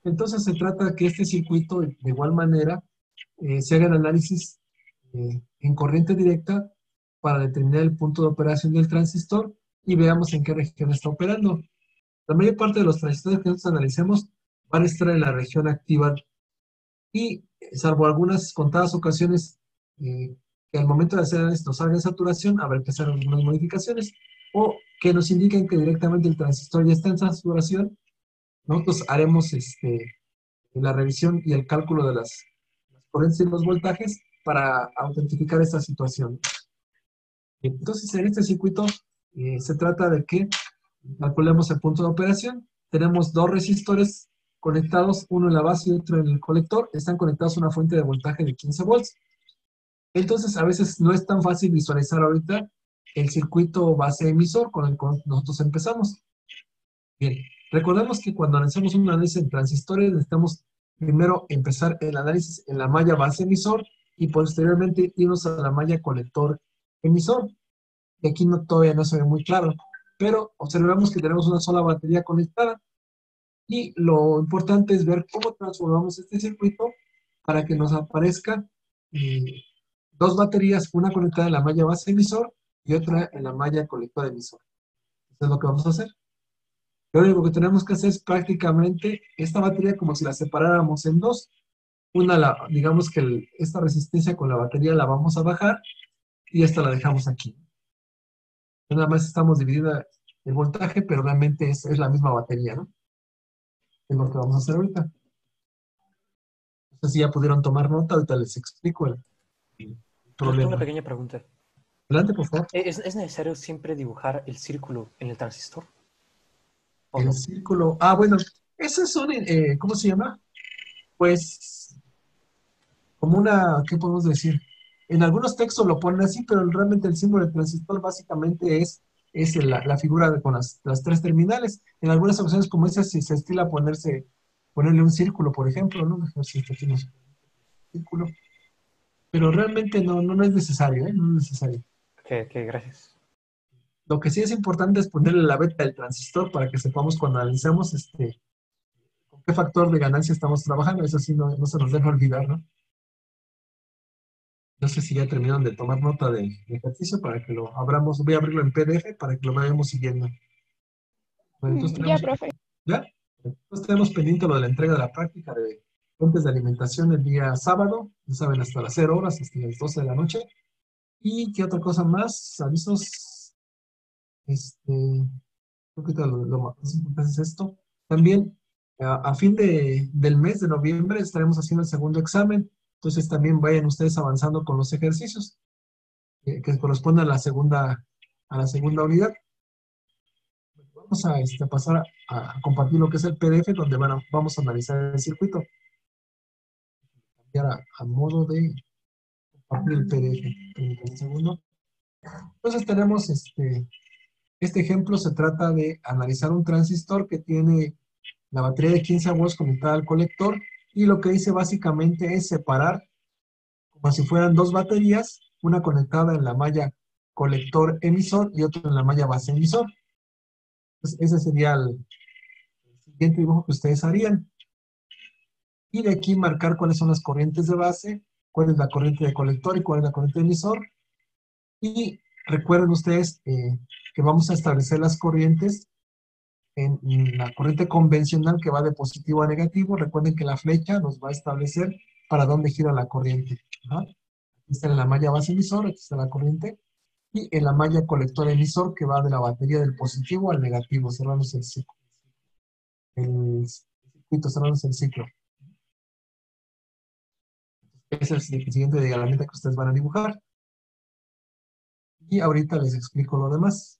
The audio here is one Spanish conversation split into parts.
Entonces se trata de que este circuito, de igual manera, se haga el análisis en corriente directa para determinar el punto de operación del transistor y veamos en qué región está operando. La mayor parte de los transistores que nosotros analicemos van a estar en la región activa y, salvo algunas contadas ocasiones que al momento de hacer esto salga en saturación, habrá que hacer algunas modificaciones o que nos indiquen que directamente el transistor ya está en saturación, nosotros haremos la revisión y el cálculo de las corrientes y los voltajes para autentificar esta situación. Entonces, en este circuito se trata de que calculemos el punto de operación. Tenemos dos resistores conectados, uno en la base y otro en el colector. Están conectados a una fuente de voltaje de 15 volts. Entonces, a veces no es tan fácil visualizar ahorita el circuito base emisor con el que nosotros empezamos. Bien, recordemos que cuando hacemos un análisis en transistores, necesitamos primero empezar el análisis en la malla base emisor y posteriormente irnos a la malla colector emisor. Y aquí todavía no se ve muy claro, pero observamos que tenemos una sola batería conectada y lo importante es ver cómo transformamos este circuito para que nos aparezca eh, dos baterías, una conectada en la malla base emisor y otra en la malla colector emisor. Eso es lo que vamos a hacer. Lo único que tenemos que hacer es prácticamente esta batería como si la separáramos en dos. Digamos que esta resistencia con la batería la vamos a bajar y esta la dejamos aquí. Nada más estamos dividiendo el voltaje, pero realmente es la misma batería, ¿no? Es lo que vamos a hacer ahorita. No sé si ya pudieron tomar nota, ahorita les explico el Tengo una problema. pequeña pregunta. Adelante, por favor. ¿Es necesario siempre dibujar el círculo en el transistor? ¿O El no? círculo. Ah, bueno, esos son, ¿cómo se llama? Pues, como ¿qué podemos decir? En algunos textos lo ponen así, pero realmente el símbolo del transistor básicamente es la figura con las tres terminales. En algunas ocasiones, como esas, si se estila ponerle un círculo, por ejemplo, ¿no? Déjame ver si aquí tenemos un círculo. Pero realmente no es necesario, ¿eh? No es necesario. Ok, gracias. Lo que sí es importante es ponerle la beta del transistor para que sepamos cuando analizamos con qué factor de ganancia estamos trabajando. Eso sí no se nos deja olvidar, ¿no? No sé si ya terminaron de tomar nota del ejercicio para que lo abramos. Voy a abrirlo en PDF para que lo vayamos siguiendo. Bueno, entonces Ya, tenemos, profe. ¿ya? Entonces tenemos pendiente lo de la entrega de la práctica de fuentes de alimentación el día sábado, ya saben, hasta las 0 horas, hasta las 12 de la noche. ¿Y qué otra cosa más? Avisos, creo que lo más importante es esto. También, a fin del mes de noviembre estaremos haciendo el segundo examen. Entonces también vayan ustedes avanzando con los ejercicios que corresponden a la segunda unidad. Vamos a pasar a compartir lo que es el PDF donde vamos a analizar el circuito. Cambiar a modo de compartir el PDF. Permítanme un segundo. Entonces tenemos este ejemplo. Se trata de analizar un transistor que tiene la batería de 15 volts conectada al colector y lo que dice básicamente es separar como si fueran dos baterías, una conectada en la malla colector emisor y otra en la malla base emisor. Entonces, ese sería el siguiente dibujo que ustedes harían. Y de aquí marcar cuáles son las corrientes de base, cuál es la corriente de colector y cuál es la corriente de emisor. Y recuerden ustedes que vamos a establecer las corrientes en la corriente convencional que va de positivo a negativo. Recuerden que la flecha nos va a establecer para dónde gira la corriente. ¿Ah? Aquí está en la malla base emisor, aquí está la corriente. Y en la malla colector emisor que va de la batería del positivo al negativo, cerrándose el ciclo. El circuito, cerrándose el ciclo. Ese es el siguiente diagrama que ustedes van a dibujar. Y ahorita les explico lo demás.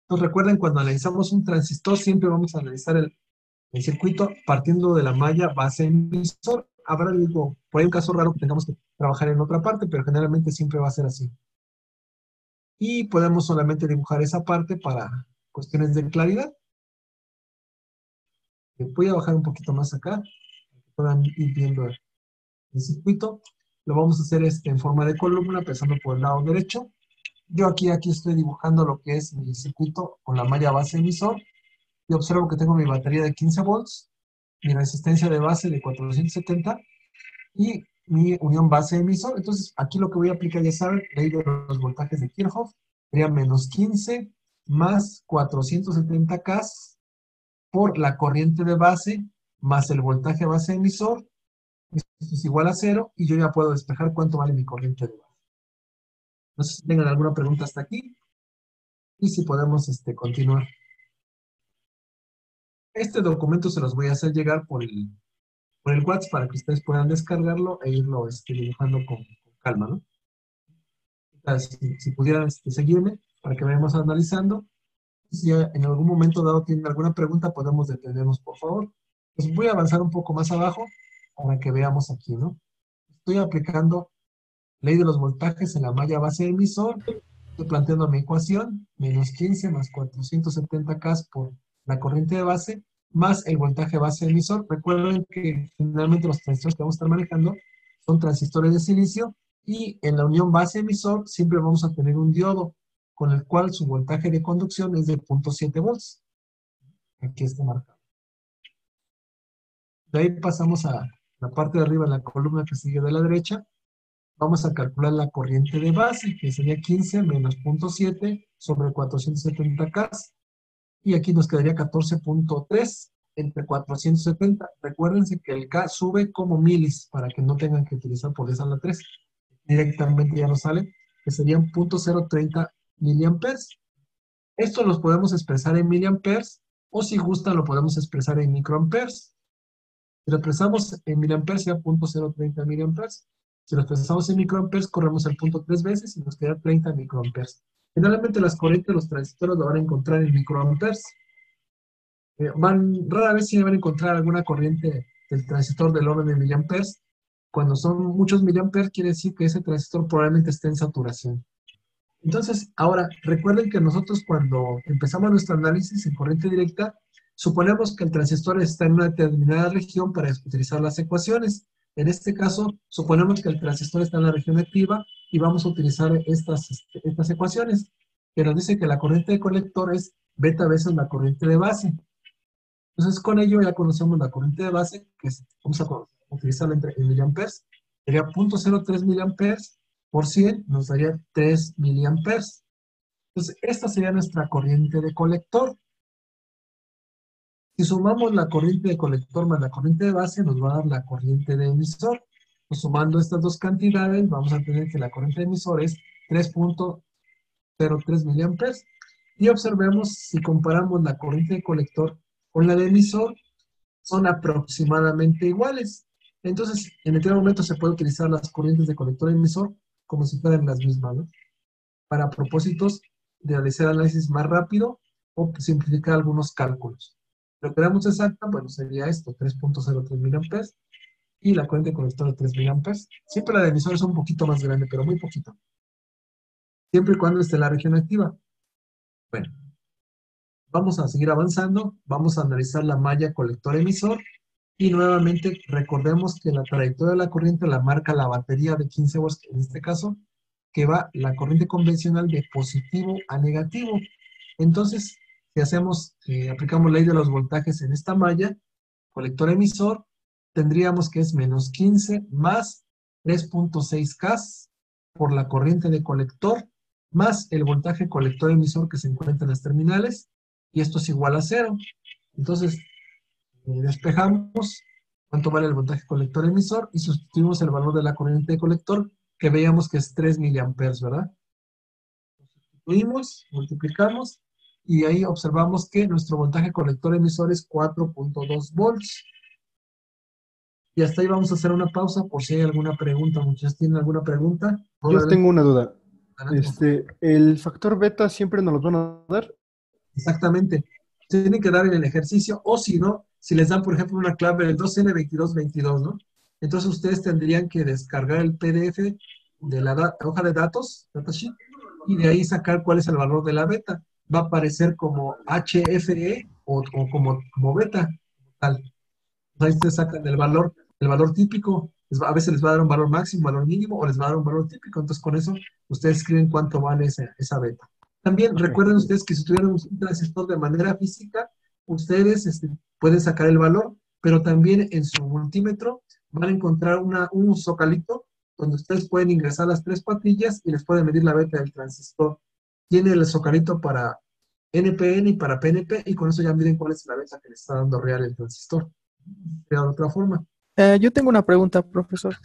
Entonces recuerden, cuando analizamos un transistor, siempre vamos a analizar el circuito partiendo de la malla base emisor. Habrá algo, por ahí un caso raro que tengamos que trabajar en otra parte, pero generalmente siempre va a ser así. Y podemos solamente dibujar esa parte para cuestiones de claridad. Voy a bajar un poquito más acá, para que puedan ir viendo el circuito. Lo vamos a hacer en forma de columna, empezando por el lado derecho. Yo aquí estoy dibujando lo que es mi circuito con la malla base emisor. Y observo que tengo mi batería de 15 volts. mi resistencia de base de 470 y mi unión base emisor. Entonces, aquí lo que voy a aplicar, ya saben, ley de los voltajes de Kirchhoff, sería menos 15 más 470K por la corriente de base más el voltaje base emisor. Esto es igual a 0 y yo ya puedo despejar cuánto vale mi corriente de base. No sé si tengan alguna pregunta hasta aquí y si podemos continuar. Este documento se los voy a hacer llegar por el WhatsApp para que ustedes puedan descargarlo e irlo dibujando con calma, ¿no? Si pudieran seguirme para que vayamos analizando. Si en algún momento dado tienen alguna pregunta, podemos detenernos, por favor. Pues voy a avanzar un poco más abajo para que veamos aquí, ¿no? Estoy aplicando ley de los voltajes en la malla base emisor. Estoy planteando mi ecuación, menos 15 más 470K por la corriente de base, más el voltaje base emisor. Recuerden que finalmente los transistores que vamos a estar manejando son transistores de silicio y en la unión base emisor siempre vamos a tener un diodo con el cual su voltaje de conducción es de 0.7 volts. Aquí está marcado. De ahí pasamos a la parte de arriba, la columna que sigue de la derecha. Vamos a calcular la corriente de base, que sería 15 menos 0.7 sobre 470K. Y aquí nos quedaría 14.3 entre 470. Recuérdense que el K sube como milis para que no tengan que utilizar por esa a la 3. Directamente ya nos sale que serían 0.030 miliamperes. Esto los podemos expresar en miliamperes o si gustan lo podemos expresar en microamperes. Si lo expresamos en miliamperes sería 0.030 miliamperes. Si lo expresamos en microamperes corremos el punto 3 veces y nos queda 30 microamperes. Generalmente las corrientes de los transistores lo van a encontrar en microamperes. Rara vez sí van a encontrar alguna corriente del transistor del orden de miliamperes. Cuando son muchos miliamperes quiere decir que ese transistor probablemente esté en saturación. Entonces, ahora, recuerden que nosotros cuando empezamos nuestro análisis en corriente directa, suponemos que el transistor está en una determinada región para utilizar las ecuaciones. En este caso, suponemos que el transistor está en la región activa y vamos a utilizar estas ecuaciones, que nos dice que la corriente de colector es beta veces la corriente de base. Entonces, con ello ya conocemos la corriente de base, que vamos a utilizarla en miliamperes, sería 0.03 miliamperes por 100, nos daría 3 miliamperes. Entonces, esta sería nuestra corriente de colector. Si sumamos la corriente de colector más la corriente de base, nos va a dar la corriente de emisor. Pues sumando estas dos cantidades, vamos a tener que la corriente de emisor es 3.03 miliamperes. Y observemos, si comparamos la corriente de colector con la de emisor, son aproximadamente iguales. Entonces, en aquel momento se puede utilizar las corrientes de colector y emisor como si fueran las mismas, ¿no? Para propósitos de realizar análisis más rápido o simplificar algunos cálculos. Lo que damos exacta, bueno, sería esto, 3.03 miliamperes y la corriente de colector de 3 miliamperes. Siempre la de emisor es un poquito más grande, pero muy poquito. Siempre y cuando esté en la región activa. Bueno, vamos a seguir avanzando, vamos a analizar la malla colector-emisor y nuevamente recordemos que la trayectoria de la corriente la marca la batería de 15 volts, en este caso, que va la corriente convencional de positivo a negativo. Entonces, si aplicamos ley de los voltajes en esta malla, colector-emisor, tendríamos que es menos 15 más 3.6K por la corriente de colector, más el voltaje colector-emisor que se encuentra en las terminales, y esto es igual a 0. Entonces, despejamos cuánto vale el voltaje colector-emisor y sustituimos el valor de la corriente de colector, que veíamos que es 3 miliamperes, ¿verdad? Sustituimos, multiplicamos, y ahí observamos que nuestro voltaje colector-emisor es 4.2 volts. Y hasta ahí vamos a hacer una pausa por si hay alguna pregunta. Muchachos, ¿tienen alguna pregunta? Yo tengo una duda. Adelante. ¿El factor beta siempre nos lo van a dar? Exactamente. Tienen que dar en el ejercicio, o si no, si les dan, por ejemplo, una clave del 2N2222, ¿no? Entonces ustedes tendrían que descargar el PDF de la hoja de datos, datasheet, y de ahí sacar cuál es el valor de la beta. Va a aparecer como HFE o como beta, tal. Ahí ustedes sacan el valor típico. A veces les va a dar un valor máximo, un valor mínimo, o les va a dar un valor típico. Entonces, con eso, ustedes escriben cuánto vale esa beta. También recuerden ustedes que si tuvieran un transistor de manera física, ustedes pueden sacar el valor, pero también en su multímetro van a encontrar un zocalito donde ustedes pueden ingresar las tres patillas y les pueden medir la beta del transistor. Tiene el zocalito para NPN y para PNP, y con eso ya miden cuál es la beta que le está dando real el transistor. De otra forma. Yo tengo una pregunta, profesor.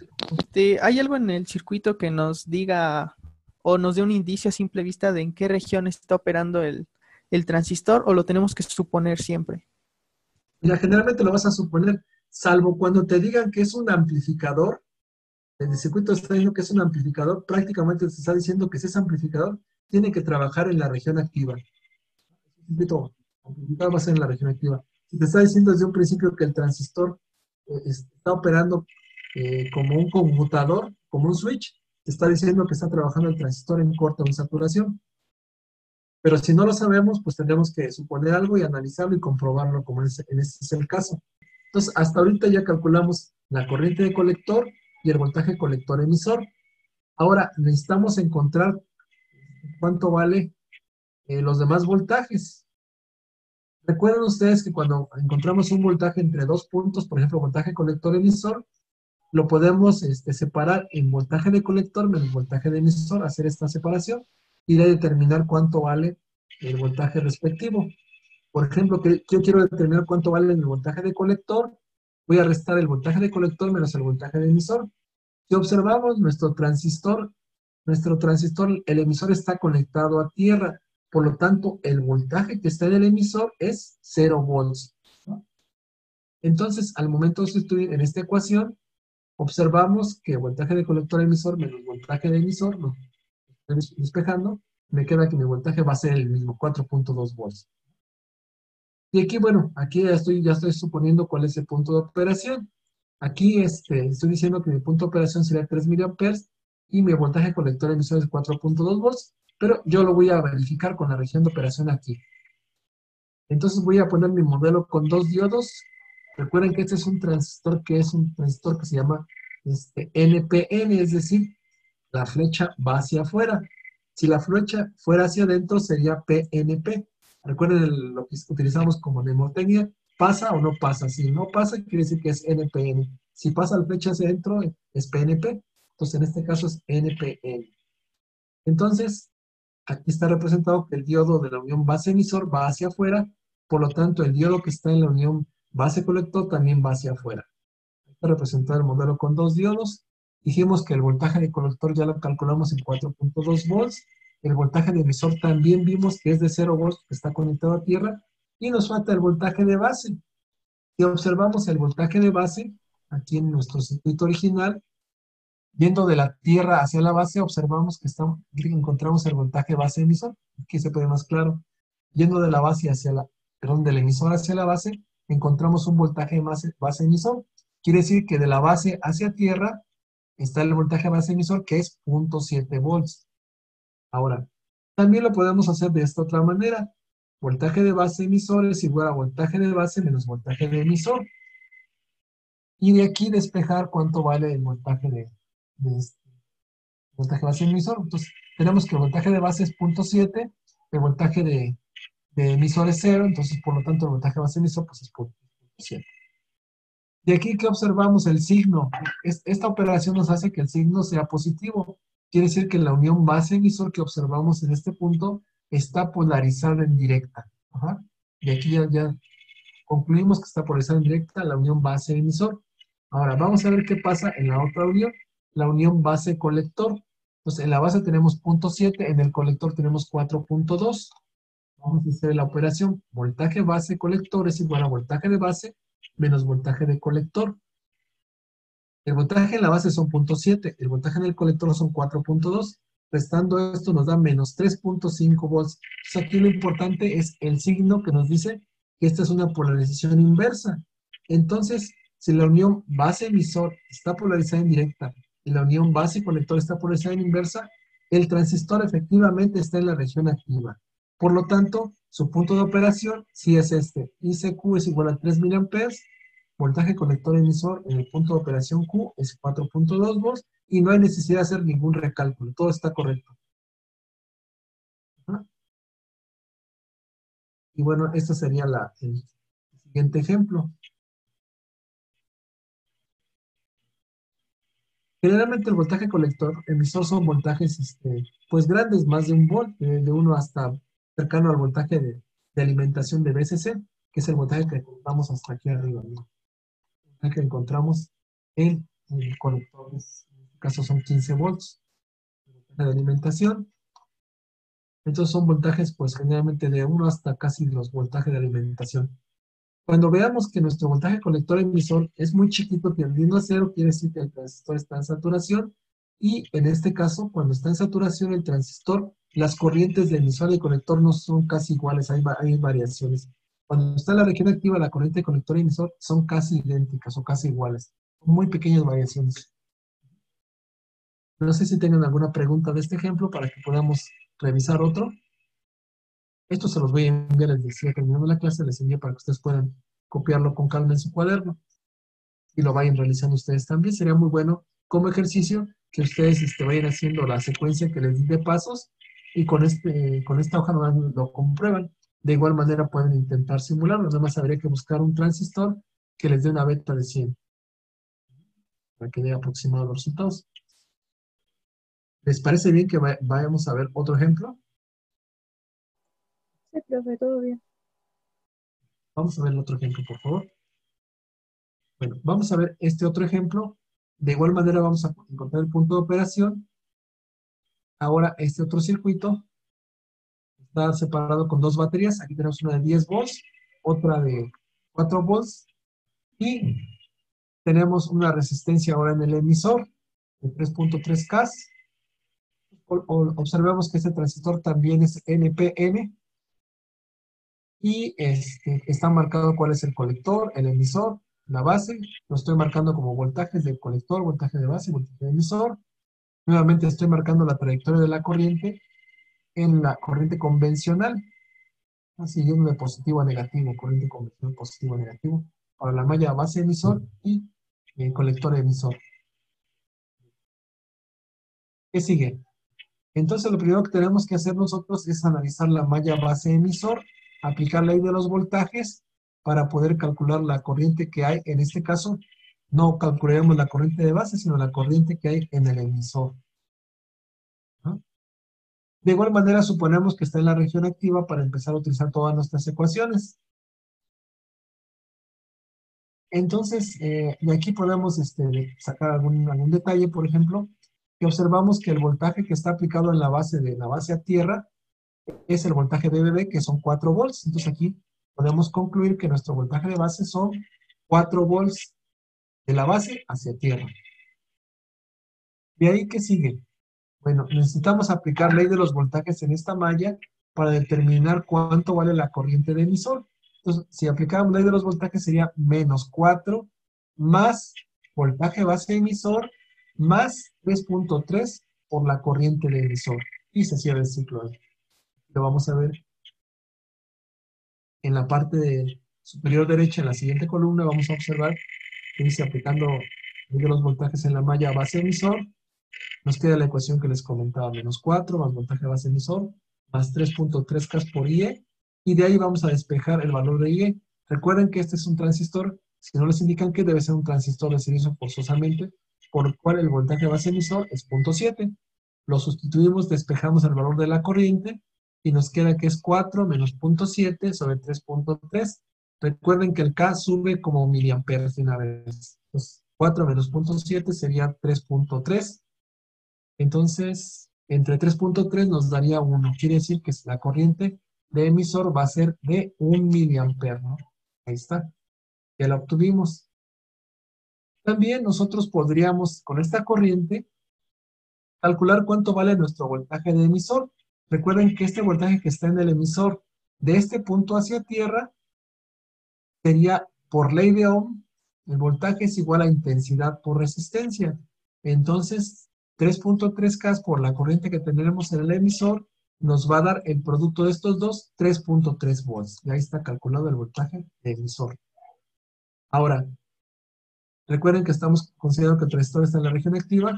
¿Hay algo en el circuito que nos diga o nos dé un indicio a simple vista de en qué región está operando el transistor, o lo tenemos que suponer siempre? Mira, generalmente lo vas a suponer, salvo cuando te digan que es un amplificador. El circuito está diciendo que es un amplificador, prácticamente te está diciendo que si es amplificador, tiene que trabajar en la región activa. El circuito amplificador va a ser en la región activa. Si te está diciendo desde un principio que el transistor está operando como un conmutador, como un switch, te está diciendo que está trabajando el transistor en corta o en saturación. Pero si no lo sabemos, pues tendremos que suponer algo y analizarlo y comprobarlo, como en ese es el caso. Entonces, hasta ahorita ya calculamos la corriente de colector y el voltaje colector emisor. Ahora, necesitamos encontrar cuánto vale los demás voltajes. Recuerden ustedes que cuando encontramos un voltaje entre dos puntos, por ejemplo, voltaje colector emisor, lo podemos separar en voltaje de colector menos voltaje de emisor, hacer esta separación y de determinar cuánto vale el voltaje respectivo. Por ejemplo, que yo quiero determinar cuánto vale el voltaje de colector, voy a restar el voltaje de colector menos el voltaje de emisor. Si observamos nuestro transistor, el emisor está conectado a tierra, por lo tanto, el voltaje que está en el emisor es 0 volts, ¿no? Entonces, al momento de sustituir en esta ecuación, observamos que voltaje de colector emisor menos voltaje de emisor, lo estoy despejando, me queda que mi voltaje va a ser el mismo, 4.2 volts. Y aquí, bueno, aquí ya estoy suponiendo cuál es el punto de operación. Aquí estoy diciendo que mi punto de operación sería 3 miliamperes y mi voltaje colector emisor es 4.2 volts, pero yo lo voy a verificar con la región de operación aquí. Entonces voy a poner mi modelo con dos diodos. Recuerden que este es un transistor que se llama NPN, es decir, la flecha va hacia afuera. Si la flecha fuera hacia adentro sería PNP. Recuerden lo que utilizamos como mnemotecnia, pasa o no pasa. Si no pasa, quiere decir que es NPN. Si pasa la flecha hacia adentro, es PNP. Entonces, en este caso es NPN. Entonces, aquí está representado que el diodo de la unión base-emisor va hacia afuera, por lo tanto, el diodo que está en la unión base-colector también va hacia afuera. Está representado el modelo con dos diodos. Dijimos que el voltaje de colector ya lo calculamos en 4.2 volts. El voltaje de emisor también vimos que es de 0 volts, que está conectado a tierra. Y nos falta el voltaje de base. Si observamos el voltaje de base, aquí en nuestro circuito original, yendo de la tierra hacia la base, observamos que encontramos el voltaje base emisor. Aquí se puede más claro. Yendo de la base del emisor hacia la base, encontramos un voltaje base emisor. Quiere decir que de la base hacia tierra está el voltaje base emisor, que es 0.7 volts. Ahora, también lo podemos hacer de esta otra manera. Voltaje de base emisor es igual a voltaje de base menos voltaje de emisor. Y de aquí despejar cuánto vale el voltaje voltaje base emisor. Entonces, tenemos que el voltaje de base es 0.7, el voltaje de emisor es 0, entonces, por lo tanto, el voltaje base emisor pues, es 0.7. De aquí que observamos el signo. Esta operación nos hace que el signo sea positivo. Quiere decir que la unión base-emisor que observamos en este punto está polarizada en directa. Ajá. Y aquí ya concluimos que está polarizada en directa la unión base-emisor. Ahora, vamos a ver qué pasa en la otra unión, la unión base-colector. Entonces, en la base tenemos 0.7, en el colector tenemos 4.2. Vamos a hacer la operación. Voltaje base-colector es igual a voltaje de base menos voltaje de colector. El voltaje en la base son 0.7, el voltaje en el colector son 4.2. Restando esto nos da menos 3.5 volts. Entonces aquí lo importante es el signo que nos dice que esta es una polarización inversa. Entonces, si la unión base-emisor está polarizada en directa y la unión base-colector está polarizada en inversa, el transistor efectivamente está en la región activa. Por lo tanto, su punto de operación sí es este. ICQ es igual a 3 miliamperes. Voltaje colector emisor en el punto de operación Q es 4.2 volts y no hay necesidad de hacer ningún recálculo. Todo está correcto. ¿Ah? Y bueno, este sería el siguiente ejemplo. Generalmente el voltaje colector emisor son voltajes pues grandes, más de 1 volt, de 1 hasta cercano al voltaje de alimentación de VCC, que es el voltaje que encontramos hasta aquí arriba, ¿no? El voltaje que encontramos en el colector, en este caso son 15 volts de alimentación. Entonces son voltajes pues generalmente de 1 hasta casi los voltajes de alimentación. Cuando veamos que nuestro voltaje colector emisor es muy chiquito, tendiendo a cero, quiere decir que el transistor está en saturación. Y en este caso, cuando está en saturación el transistor, las corrientes de emisor y colector no son casi iguales, hay variaciones. Cuando está en la región activa, la corriente de colector y emisor son casi idénticas o casi iguales. Muy pequeñas variaciones. No sé si tengan alguna pregunta de este ejemplo para que podamos revisar otro. Esto se los voy a enviar, les decía, terminando la clase, les envío para que ustedes puedan copiarlo con calma en su cuaderno y lo vayan realizando ustedes también. Sería muy bueno como ejercicio que ustedes vayan haciendo la secuencia que les di de pasos y con esta hoja lo comprueban. De igual manera pueden intentar simularlo, nada más habría que buscar un transistor que les dé una beta de 100 para que dé aproximado los resultados. ¿Les parece bien que vayamos a ver otro ejemplo? Sí, profe, todo bien. Vamos a ver el otro ejemplo, por favor. Bueno, vamos a ver este otro ejemplo. De igual manera vamos a encontrar el punto de operación. Ahora este otro circuito está separado con 2 baterías. Aquí tenemos una de 10 volts, otra de 4 volts. Y tenemos una resistencia ahora en el emisor de 3.3K. Observemos que este transistor también es NPN. Y está marcado cuál es el colector, el emisor, la base. Lo estoy marcando como voltajes del colector, voltaje de base, voltaje de emisor. Nuevamente estoy marcando la trayectoria de la corriente en la corriente convencional, siguiendo de positivo a negativo, corriente convencional positivo a negativo, para la malla base emisor y el colector emisor. ¿Qué sigue? Entonces lo primero que tenemos que hacer nosotros es analizar la malla base emisor, aplicar la ley de los voltajes para poder calcular la corriente que hay. En este caso, no calcularemos la corriente de base, sino la corriente que hay en el emisor, ¿no? De igual manera, suponemos que está en la región activa para empezar a utilizar todas nuestras ecuaciones. Entonces, de aquí podemos sacar algún detalle, por ejemplo, que observamos que el voltaje que está aplicado en la base a tierra es el voltaje de BB, que son 4 volts. Entonces aquí podemos concluir que nuestro voltaje de base son 4 volts de la base hacia tierra. ¿De ahí qué sigue? Bueno, necesitamos aplicar ley de los voltajes en esta malla para determinar cuánto vale la corriente de emisor. Entonces, si aplicáramos ley de los voltajes sería menos 4 más voltaje base emisor más 3.3 por la corriente de emisor. Y se cierra el ciclo ahí. Lo vamos a ver en la parte superior derecha, en la siguiente columna, vamos a observar que dice aplicando ley de los voltajes en la malla base emisor. Nos queda la ecuación que les comentaba, menos 4 más voltaje base emisor, más 3.3 K por IE, y de ahí vamos a despejar el valor de IE. Recuerden que este es un transistor, si no les indican que debe ser un transistor de servicio forzosamente, por lo cual el voltaje base emisor es 0.7. Lo sustituimos, despejamos el valor de la corriente, y nos queda que es 4 menos 0.7 sobre 3.3. Recuerden que el K sube como miliamperes de una vez. Entonces, 4 menos 0.7 sería 3.3. Entonces, entre 3.3 nos daría 1. Quiere decir que la corriente de emisor va a ser de 1 miliamper, ¿no? Ahí está. Ya la obtuvimos. También nosotros podríamos, con esta corriente, calcular cuánto vale nuestro voltaje de emisor. Recuerden que este voltaje que está en el emisor de este punto hacia tierra sería, por ley de Ohm, el voltaje es igual a intensidad por resistencia. Entonces, 3.3K por la corriente que tenemos en el emisor nos va a dar el producto de estos dos, 3.3 volts. Y ahí está calculado el voltaje de emisor. Ahora, recuerden que estamos considerando que el transistor está en la región activa.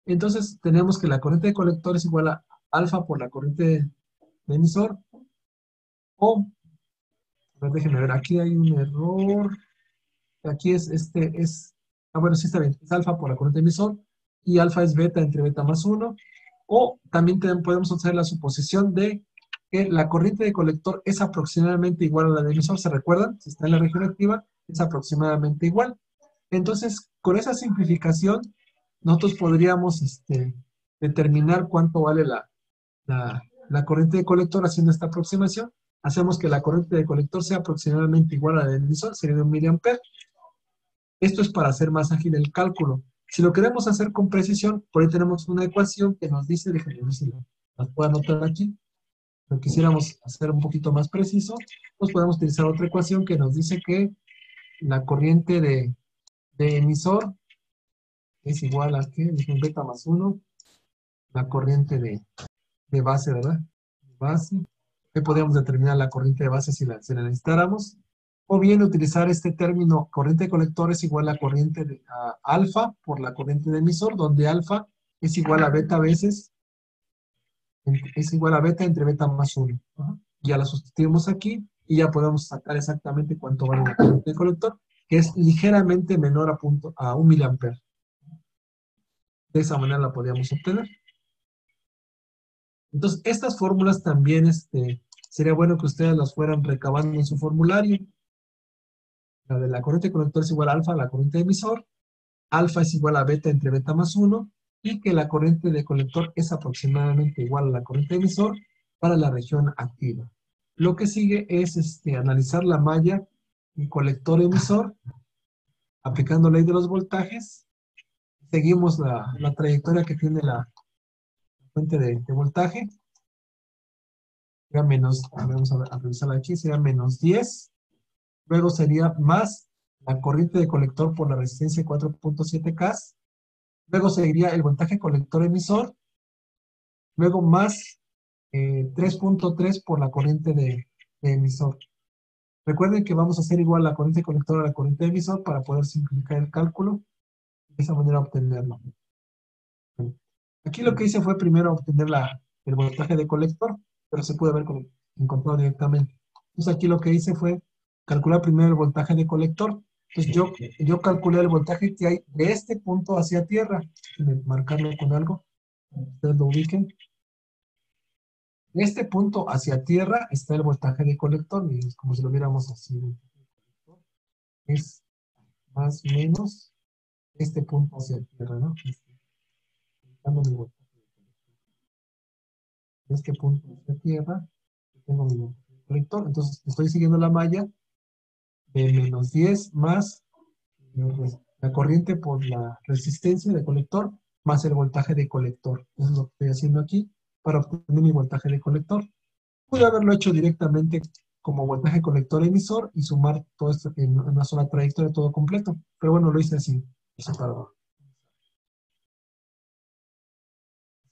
Entonces, tenemos que la corriente de colector es igual a alfa por la corriente de emisor. O, a ver, déjenme ver, aquí hay un error. Aquí bueno, sí está bien, es alfa por la corriente de emisor y alfa es beta entre beta más 1. O también podemos hacer la suposición de que la corriente de colector es aproximadamente igual a la de emisor. ¿Se recuerdan? Si está en la región activa, es aproximadamente igual. Entonces, con esa simplificación, nosotros podríamos determinar cuánto vale la corriente de colector haciendo esta aproximación. Hacemos que la corriente de colector sea aproximadamente igual a la del emisor, sería de 1 miliampere. Esto es para hacer más ágil el cálculo. Si lo queremos hacer con precisión, por ahí tenemos una ecuación que nos dice, déjenme ver si la puedo anotar aquí. Lo quisiéramos hacer un poquito más preciso, pues podemos utilizar otra ecuación que nos dice que la corriente de emisor es igual a que es un beta más 1, la corriente de base, ¿verdad? Base. Que podríamos determinar la corriente de base si la necesitáramos. O bien utilizar este término corriente de colector es igual a corriente de alfa por la corriente de emisor, donde alfa es igual a beta veces, es igual a beta entre beta más 1. Ya la sustituimos aquí y ya podemos sacar exactamente cuánto vale la corriente de colector, que es ligeramente menor a 1 miliampere. De esa manera la podríamos obtener. Entonces, estas fórmulas también sería bueno que ustedes las fueran recabando en su formulario. La de la corriente de colector es igual a alfa a la corriente de emisor. Alfa es igual a beta entre beta más 1. Y que la corriente de colector es aproximadamente igual a la corriente de emisor para la región activa. Lo que sigue es analizar la malla colector-emisor, aplicando ley de los voltajes. Seguimos la trayectoria que tiene la fuente de voltaje. Sería menos, vamos a revisarla aquí, sería menos 10. Luego sería más la corriente de colector por la resistencia 4.7 K. Luego seguiría el voltaje colector-emisor. Luego más 3.3 por la corriente de emisor. Recuerden que vamos a hacer igual la corriente colector a la corriente de emisor para poder simplificar el cálculo. De esa manera obtenerlo. Aquí lo que hice fue primero obtener el voltaje de colector, pero se puede haber encontrado directamente. Entonces aquí lo que hice fue calcular primero el voltaje de colector. Entonces yo calculé el voltaje que hay de este punto hacia tierra. Déjenme marcarlo con algo, para que ustedes lo ubiquen. De este punto hacia tierra está el voltaje de colector, y es como si lo viéramos así. Es más o menos este punto hacia tierra, ¿no? Mi voltaje de este punto hacia tierra, tengo mi voltaje de colector. Entonces estoy siguiendo la malla de menos 10 más la corriente por la resistencia de colector más el voltaje de colector. Eso es lo que estoy haciendo aquí para obtener mi voltaje de colector. Pude haberlo hecho directamente como voltaje colector emisor y sumar todo esto en una sola trayectoria todo completo. Pero bueno, lo hice así, separado.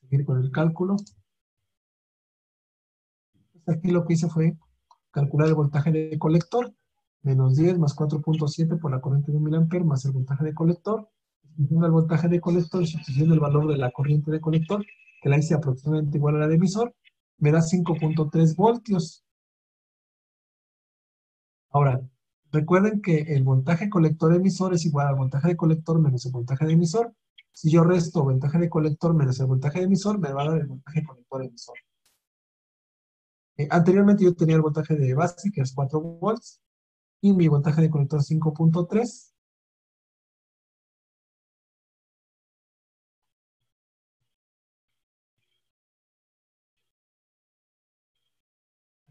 Seguir con el cálculo. Aquí lo que hice fue calcular el voltaje de colector, menos 10 más 4.7 por la corriente de 1 miliampere más el voltaje de colector. Sustituyendo el voltaje de colector y sustituyendo el valor de la corriente de colector, que la hice aproximadamente igual a la de emisor, me da 5.3 voltios. Ahora, recuerden que el voltaje colector emisor es igual al voltaje de colector menos el voltaje de emisor. Si yo resto voltaje de colector menos el voltaje de emisor, me va a dar el voltaje colector emisor. Anteriormente yo tenía el voltaje de base, que es 4 volts, y mi voltaje de colector 5.3.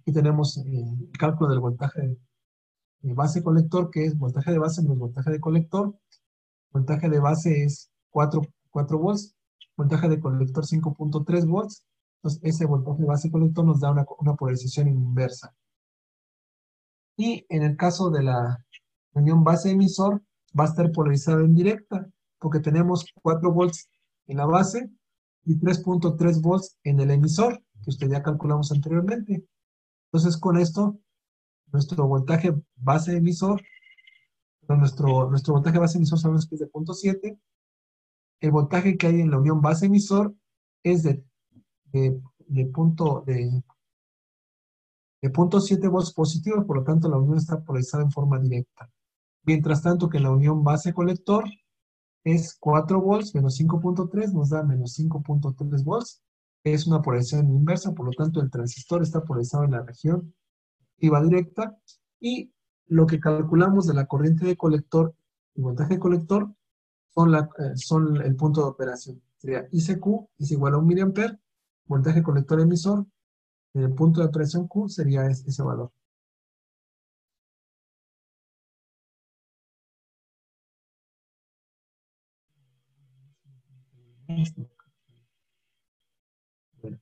Aquí tenemos el cálculo del voltaje de base colector, que es voltaje de base menos voltaje de colector. Voltaje de base es 4 volts, voltaje de colector 5.3 volts. Entonces ese voltaje de base colector nos da una polarización inversa. Y en el caso de la unión base emisor, va a estar polarizada en directa, porque tenemos 4 volts en la base y 3.3 volts en el emisor, que usted ya calculamos anteriormente. Entonces con esto, nuestro voltaje base emisor, nuestro voltaje base emisor sabemos que es de 0.7. El voltaje que hay en la unión base emisor es de 0.7 volts positivos, por lo tanto la unión está polarizada en forma directa. Mientras tanto que en la unión base colector, es 4 volts menos 5.3 nos da menos 5.3 volts. Es una polarización inversa, por lo tanto el transistor está polarizado en la región activa directa. Y lo que calculamos de la corriente de colector y voltaje de colector son el punto de operación. Sería ICQ es igual a 1 miliamper, voltaje colector emisor, el punto de operación Q sería ese valor. Bueno,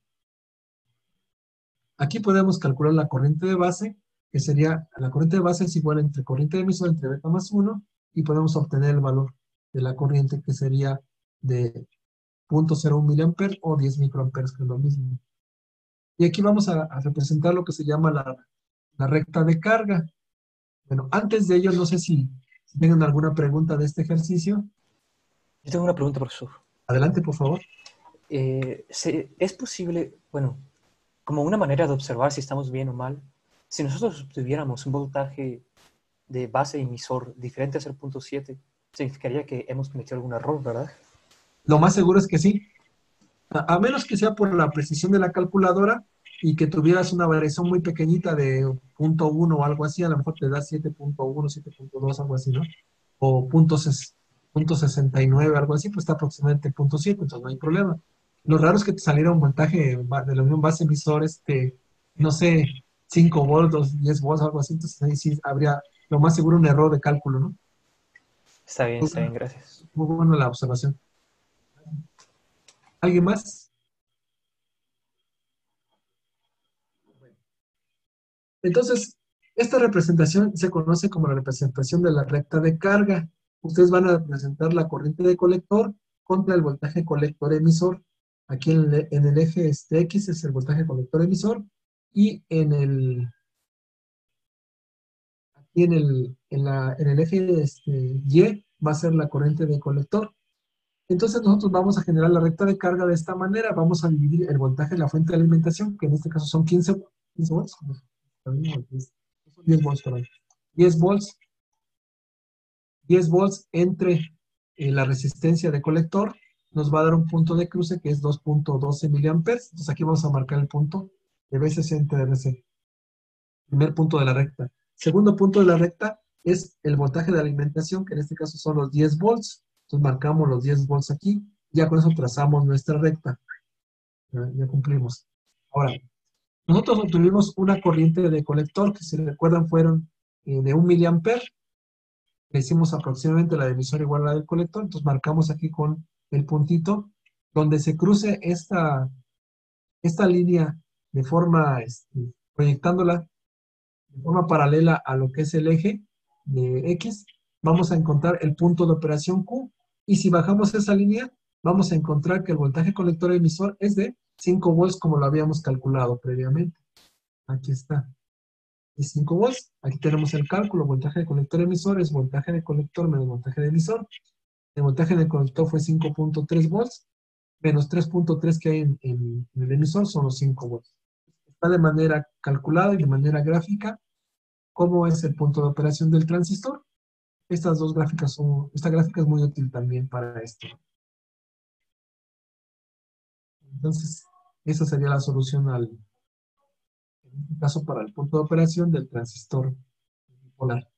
aquí podemos calcular la corriente de base, que sería, la corriente de base es igual entre corriente de emisor entre beta más 1, y podemos obtener el valor de la corriente, que sería de 0.01 miliamper o 10 microamperes, que es lo mismo. Y aquí vamos a representar lo que se llama la recta de carga. Bueno, antes de ello, no sé si tienen alguna pregunta de este ejercicio. Yo tengo una pregunta, profesor. Adelante, por favor. ¿Es posible, bueno, como una manera de observar si estamos bien o mal, si nosotros tuviéramos un voltaje de base emisor diferente a 0.7, significaría que hemos cometido algún error, ¿verdad? Lo más seguro es que sí. A menos que sea por la precisión de la calculadora y que tuvieras una variación muy pequeñita de 0.1 o algo así, a lo mejor te da 7.1, 7.2, algo así, ¿no? O 0.69, algo así, pues está aproximadamente 0.7, entonces no hay problema. Lo raro es que te saliera un voltaje de la unión base emisor, no sé, 5 volts, 10 volts, algo así, entonces ahí sí habría lo más seguro un error de cálculo, ¿no? Está bien, gracias. Muy buena la observación. ¿Alguien más? Entonces, esta representación se conoce como la representación de la recta de carga. Ustedes van a representar la corriente de colector contra el voltaje colector emisor. Aquí en el eje X es el voltaje colector emisor y aquí en el eje Y va a ser la corriente de colector. Entonces nosotros vamos a generar la recta de carga de esta manera. Vamos a dividir el voltaje de la fuente de alimentación, que en este caso son 15 volts. 10 volts, perdón. 10 volts, 10 volts entre la resistencia de colector, nos va a dar un punto de cruce que es 2.12 miliamperes. Entonces aquí vamos a marcar el punto de BCC entre DC. Primer punto de la recta. Segundo punto de la recta es el voltaje de alimentación, que en este caso son los 10 volts. Entonces marcamos los 10 volts aquí. Ya con eso trazamos nuestra recta. Ya cumplimos. Ahora, nosotros obtuvimos una corriente de colector que, si recuerdan, fueron de 1 miliamper. Le hicimos aproximadamente la de emisor igual a la del colector. Entonces marcamos aquí con el puntito donde se cruce esta línea de forma, proyectándola de forma paralela a lo que es el eje de X, vamos a encontrar el punto de operación Q. Y si bajamos esa línea, vamos a encontrar que el voltaje colector emisor es de 5 volts, como lo habíamos calculado previamente. Aquí está. Es 5 volts. Aquí tenemos el cálculo. Voltaje de colector emisor es voltaje de colector menos voltaje de emisor. El voltaje del conector fue 5.3 volts, menos 3.3 que hay en el emisor son los 5 volts. Está de manera calculada y de manera gráfica cómo es el punto de operación del transistor. Esta gráfica es muy útil también para esto. Entonces, esa sería la solución en este caso, para el punto de operación del transistor bipolar.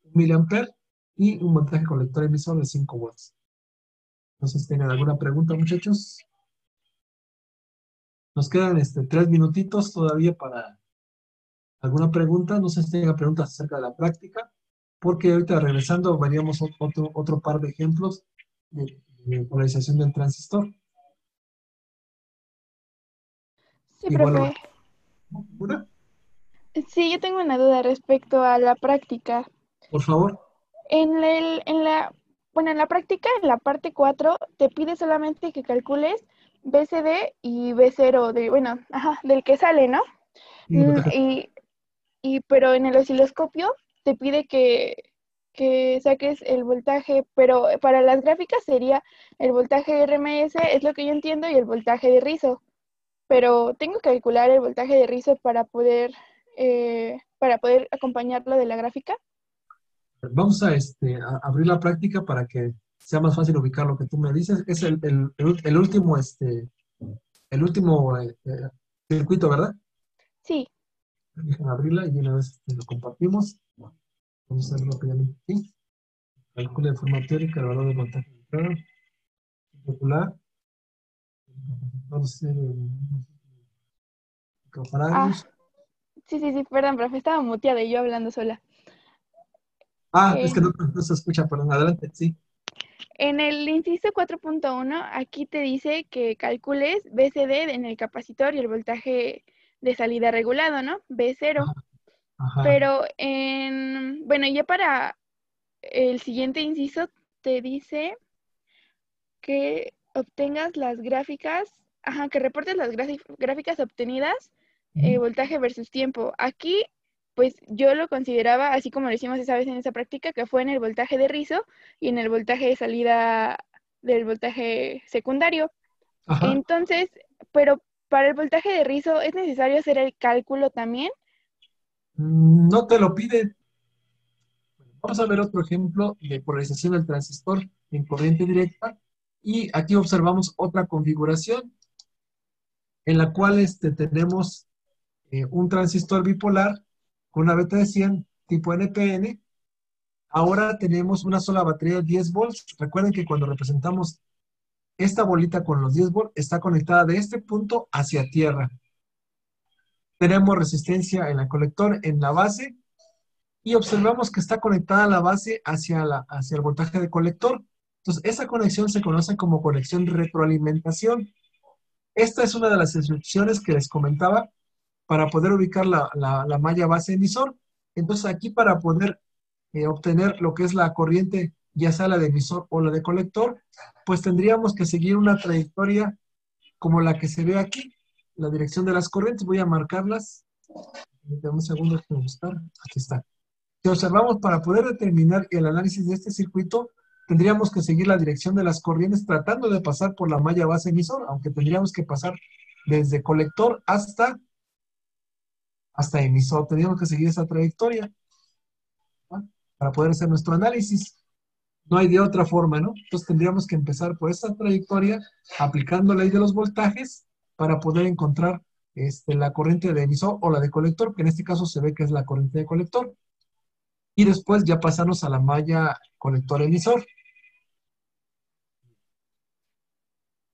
1 miliamper y un voltaje colector emisor de 5 volts. Entonces, ¿tienen alguna pregunta, muchachos? Nos quedan 3 minutitos todavía para alguna pregunta. No sé si tengan preguntas acerca de la práctica, porque ahorita regresando veríamos otro par de ejemplos de polarización del transistor. Sí, Igual, profe. ¿una? Sí, yo tengo una duda respecto a la práctica. Por favor. Bueno, en la práctica, en la parte 4, te pide solamente que calcules BCD y B0 del que sale, ¿no? Y voltaje. Pero en el osciloscopio te pide que saques el voltaje, pero para las gráficas sería el voltaje RMS, es lo que yo entiendo, y el voltaje de rizo. Pero tengo que calcular el voltaje de rizo para poder acompañarlo de la gráfica. Vamos a abrir la práctica para que sea más fácil ubicar lo que tú me dices. Es el último, circuito, ¿verdad? Sí. Déjenme abrirla y de una vez lo compartimos. Vamos a ver rápidamente aquí. Calcula de forma teórica el valor de voltaje de entrada popular. Vamos a hacer Ah, comparables. sí, perdón, profe, estaba muteada y yo hablando sola. Es que En, no se escucha, perdón, adelante, sí. en el inciso 4.1, aquí te dice que calcules BCD en el capacitor y el voltaje de salida regulado, ¿no? B0. Ajá. Pero bueno, ya para el siguiente inciso te dice que obtengas las gráficas, ajá, que reportes las gráficas obtenidas, Ujú. voltaje versus tiempo. Aquí, pues yo lo consideraba, así como lo hicimos esa vez en esa práctica, que fue en el voltaje de rizo y en el voltaje de salida del voltaje secundario. Ajá. Entonces, pero para el voltaje de rizo es necesario hacer el cálculo también. No te lo pide. Vamos a ver otro ejemplo de polarización del transistor en corriente directa. Y aquí observamos otra configuración en la cual tenemos un transistor bipolar con una beta de 100 tipo NPN. Ahora tenemos una sola batería de 10 volts. Recuerden que cuando representamos esta bolita con los 10 volts, está conectada de este punto hacia tierra. Tenemos resistencia en el colector, en la base, y observamos que está conectada la base hacia el voltaje de colector. Entonces, esa conexión se conoce como conexión de retroalimentación. Esta es una de las instrucciones que les comentaba para poder ubicar la malla base emisor. Entonces, aquí para poder obtener lo que es la corriente, ya sea la de emisor o la de colector, pues tendríamos que seguir una trayectoria como la que se ve aquí, la dirección de las corrientes. Voy a marcarlas. Dame un segundo, déjenme buscar. Aquí está. Si observamos, para poder determinar el análisis de este circuito, tendríamos que seguir la dirección de las corrientes tratando de pasar por la malla base emisor, aunque tendríamos que pasar desde colector hasta emisor. Tendríamos que seguir esa trayectoria, ¿no? Para poder hacer nuestro análisis. No hay de otra forma, ¿no? Entonces tendríamos que empezar por esta trayectoria, aplicando la ley de los voltajes, para poder encontrar la corriente de emisor o la de colector, que en este caso se ve que es la corriente de colector. Y después ya pasarnos a la malla colector emisor.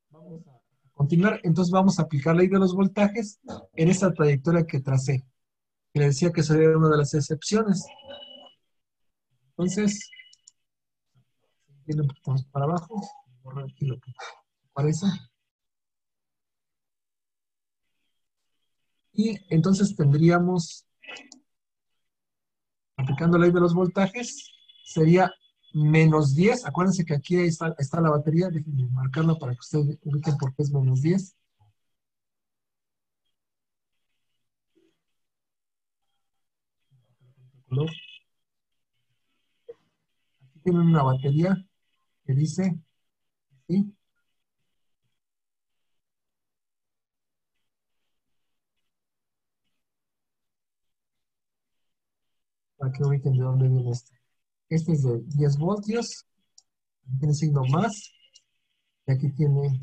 Vamos a continuar, entonces vamos a aplicar la ley de los voltajes en esta trayectoria que tracé. Que le decía que sería una de las excepciones. Entonces, viene un poquito más para abajo, borrar aquí lo que aparece. Y entonces tendríamos, aplicando la ley de los voltajes, sería menos 10. Acuérdense que aquí está la batería, déjenme marcarla para que ustedes ubiquen por qué es menos 10. Color. Aquí tienen una batería que dice, ¿sí? Para que ubiquen de dónde viene este. Este es de 10 voltios, tiene signo más, y aquí tiene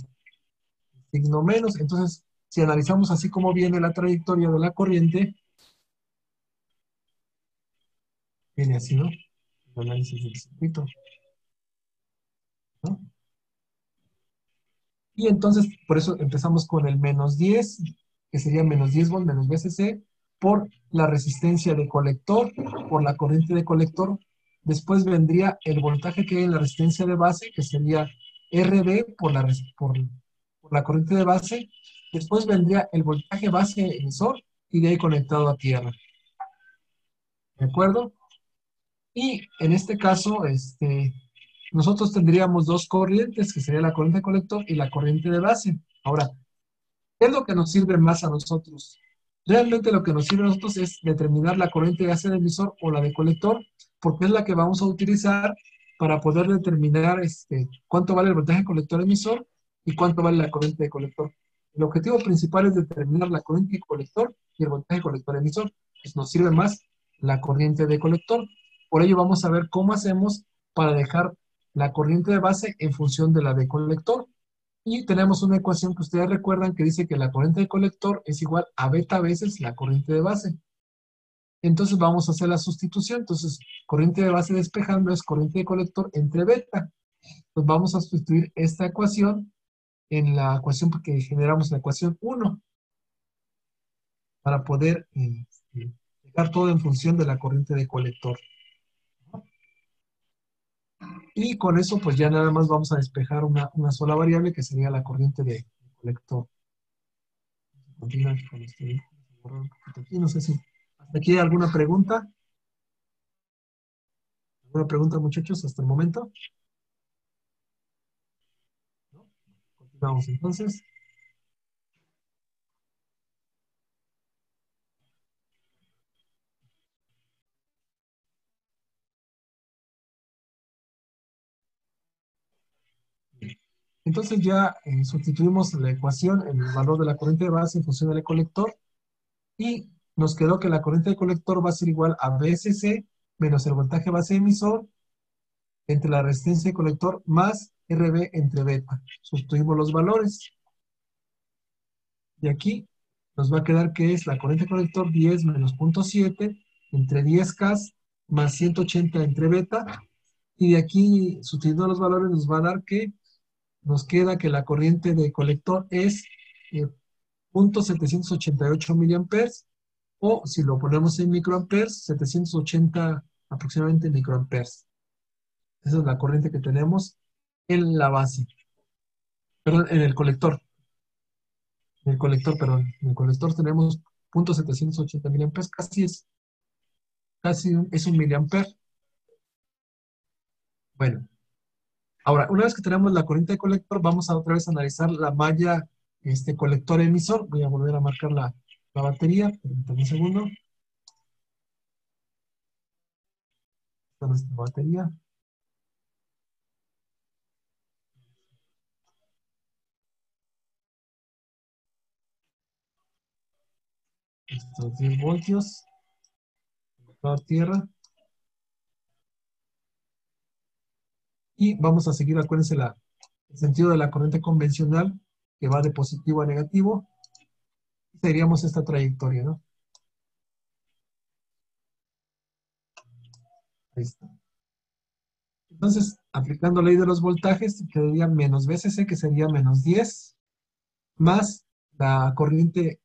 signo menos. Entonces, si analizamos así como viene la trayectoria de la corriente, viene así, ¿no? El análisis del circuito, ¿no? Y entonces, por eso empezamos con el menos 10, que sería menos 10 volts, menos VCC, por la resistencia de colector, por la corriente de colector. Después vendría el voltaje que hay en la resistencia de base, que sería RB por la corriente de base. Después vendría el voltaje base emisor y de ahí conectado a tierra. ¿De acuerdo? Y en este caso, nosotros tendríamos dos corrientes, que sería la corriente de colector y la corriente de base. Ahora, ¿qué es lo que nos sirve más a nosotros? Realmente lo que nos sirve a nosotros es determinar la corriente ya sea de emisor o la de colector, porque es la que vamos a utilizar para poder determinar cuánto vale el voltaje colector emisor y cuánto vale la corriente de colector. El objetivo principal es determinar la corriente de colector y el voltaje colector emisor. Pues nos sirve más la corriente de colector. Por ello vamos a ver cómo hacemos para dejar la corriente de base en función de la de colector. Y tenemos una ecuación que ustedes recuerdan que dice que la corriente de colector es igual a beta veces la corriente de base. Entonces vamos a hacer la sustitución. Entonces, corriente de base despejando es corriente de colector entre beta. Entonces vamos a sustituir esta ecuación en la ecuación que generamos, la ecuación 1, para poder dejar todo en función de la corriente de colector. Y con eso, pues ya nada más vamos a despejar una sola variable, que sería la corriente de colector. Continúa con este, aquí, no sé si hasta aquí hay alguna pregunta. ¿Alguna pregunta, muchachos, hasta el momento? ¿No? Continuamos entonces. Entonces ya sustituimos la ecuación en el valor de la corriente de base en función del colector, y nos quedó que la corriente de colector va a ser igual a BSC menos el voltaje base emisor entre la resistencia de colector más RB entre beta. Sustituimos los valores. Y aquí nos va a quedar que es la corriente de colector 10 menos 0.7 entre 10K más 180 entre beta. Y de aquí, sustituyendo los valores, nos va a dar que nos queda que la corriente de colector es 0.788 miliamperes, o si lo ponemos en microamperes, 780 aproximadamente microamperes. Esa es la corriente que tenemos en la base. Perdón, en el colector. En el colector, perdón. En el colector tenemos 0.780 miliamperes, casi es un miliamper. Bueno, ahora, una vez que tenemos la corriente de colector, vamos a otra vez analizar la malla colector emisor. Voy a volver a marcar la batería. Permítanme un segundo. Esta es nuestra batería. Estos 10 voltios. Toda tierra. Y vamos a seguir, acuérdense, el sentido de la corriente convencional, que va de positivo a negativo. Seguiríamos esta trayectoria, ¿no? Ahí está. Entonces, aplicando la ley de los voltajes, quedaría menos VCC, que sería menos 10, más la corriente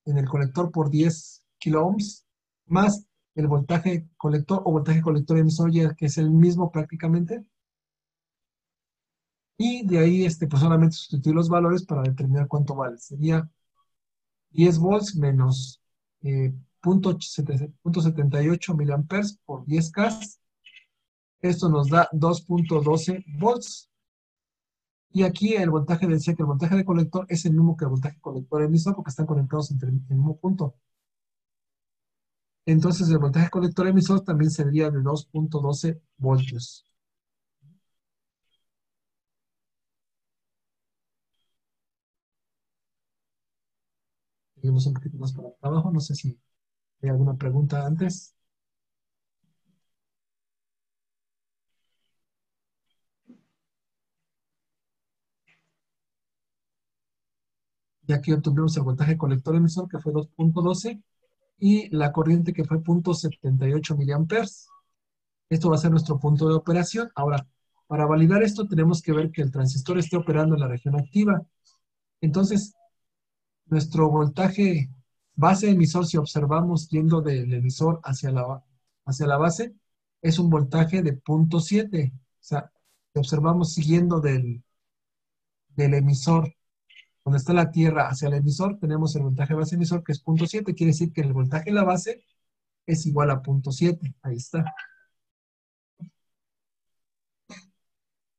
en el colector por 10 kiloohms, más el voltaje colector o voltaje colector emisor, ya que es el mismo prácticamente. Y de ahí, pues solamente sustituir los valores para determinar cuánto vale. Sería 10 volts menos 0.78 miliamperes por 10K. Esto nos da 2.12 volts. Y aquí el voltaje, decía que el voltaje de colector es el mismo que el voltaje colector emisor, porque están conectados entre el mismo punto. Entonces el voltaje colector emisor también sería de 2.12 voltios. Seguimos un poquito más para abajo. No sé si hay alguna pregunta antes. Ya aquí obtuvimos el voltaje colector emisor, que fue 2.12, y la corriente, que fue 0.78 miliamperes. Esto va a ser nuestro punto de operación. Ahora, para validar esto, tenemos que ver que el transistor esté operando en la región activa. Entonces, nuestro voltaje base emisor, si observamos yendo del emisor hacia la base, es un voltaje de 0.7. O sea, si observamos siguiendo del emisor, donde está la tierra, hacia el emisor, tenemos el voltaje base emisor, que es 0.7. Quiere decir que el voltaje de la base es igual a 0.7. Ahí está.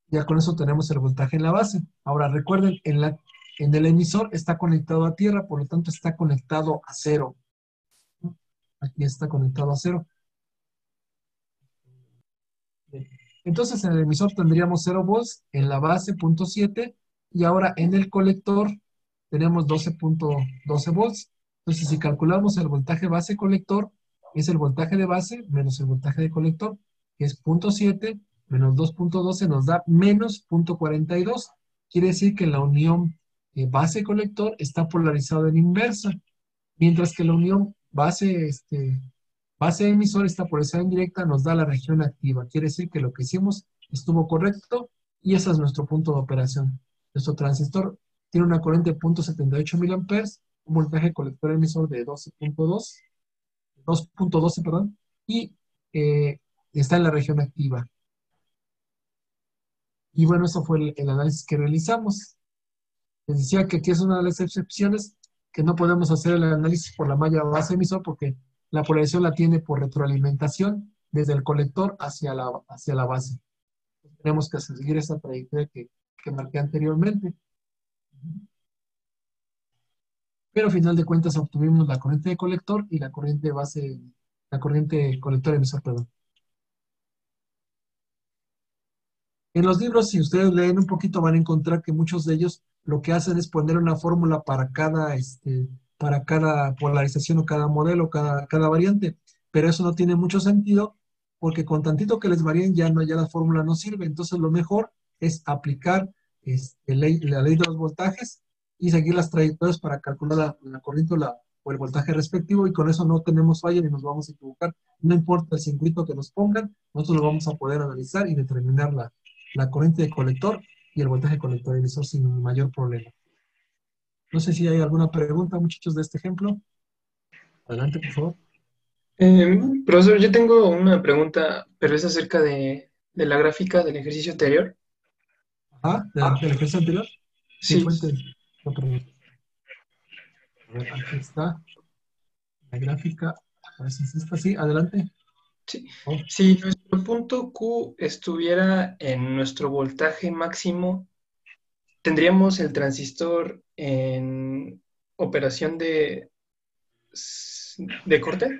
Ya con eso tenemos el voltaje en la base. Ahora recuerden, en el emisor está conectado a tierra, por lo tanto está conectado a cero. Aquí está conectado a cero. Entonces en el emisor tendríamos 0 volts, en la base 0.7, y ahora en el colector tenemos 12.12 volts. Entonces si calculamos el voltaje base colector, es el voltaje de base menos el voltaje de colector, que es 0.7, menos 2.12 nos da menos 0.42. Quiere decir que la unión base-colector está polarizado en inversa, mientras que la unión base-emisor está polarizada en directa, nos da la región activa. Quiere decir que lo que hicimos estuvo correcto y ese es nuestro punto de operación. Nuestro transistor tiene una corriente de 0.78 miliamperes, un voltaje colector emisor de 2.12, perdón, y está en la región activa. Y bueno, eso fue el análisis que realizamos. Les decía que aquí es una de las excepciones que no podemos hacer el análisis por la malla base emisor porque la polarización la tiene por retroalimentación desde el colector hacia la base. Tenemos que seguir esa trayectoria que marqué anteriormente. Pero al final de cuentas obtuvimos la corriente de colector y la corriente base, la corriente colector emisor, perdón. En los libros, si ustedes leen un poquito, van a encontrar que muchos de ellos lo que hacen es poner una fórmula para cada polarización o cada modelo, cada variante. Pero eso no tiene mucho sentido porque con tantito que les varíen ya la fórmula no sirve. Entonces lo mejor es aplicar la ley de los voltajes y seguir las trayectorias para calcular la corriente o el voltaje respectivo y con eso no tenemos falla ni nos vamos a equivocar. No importa el circuito que nos pongan, nosotros lo vamos a poder analizar y determinar la corriente de colector y el voltaje colector emisor sin mayor problema. No sé si hay alguna pregunta, muchachos, de este ejemplo. Adelante, por favor. Profesor, yo tengo una pregunta, pero es acerca de la gráfica del ejercicio anterior. ¿Del ejercicio anterior? Sí, Sí, fuente. No, perdón. A ver, aquí está la gráfica. A ver si es esta. Sí, adelante. sí. Oh, Si nuestro punto Q estuviera en nuestro voltaje máximo, ¿tendríamos el transistor en operación de corte?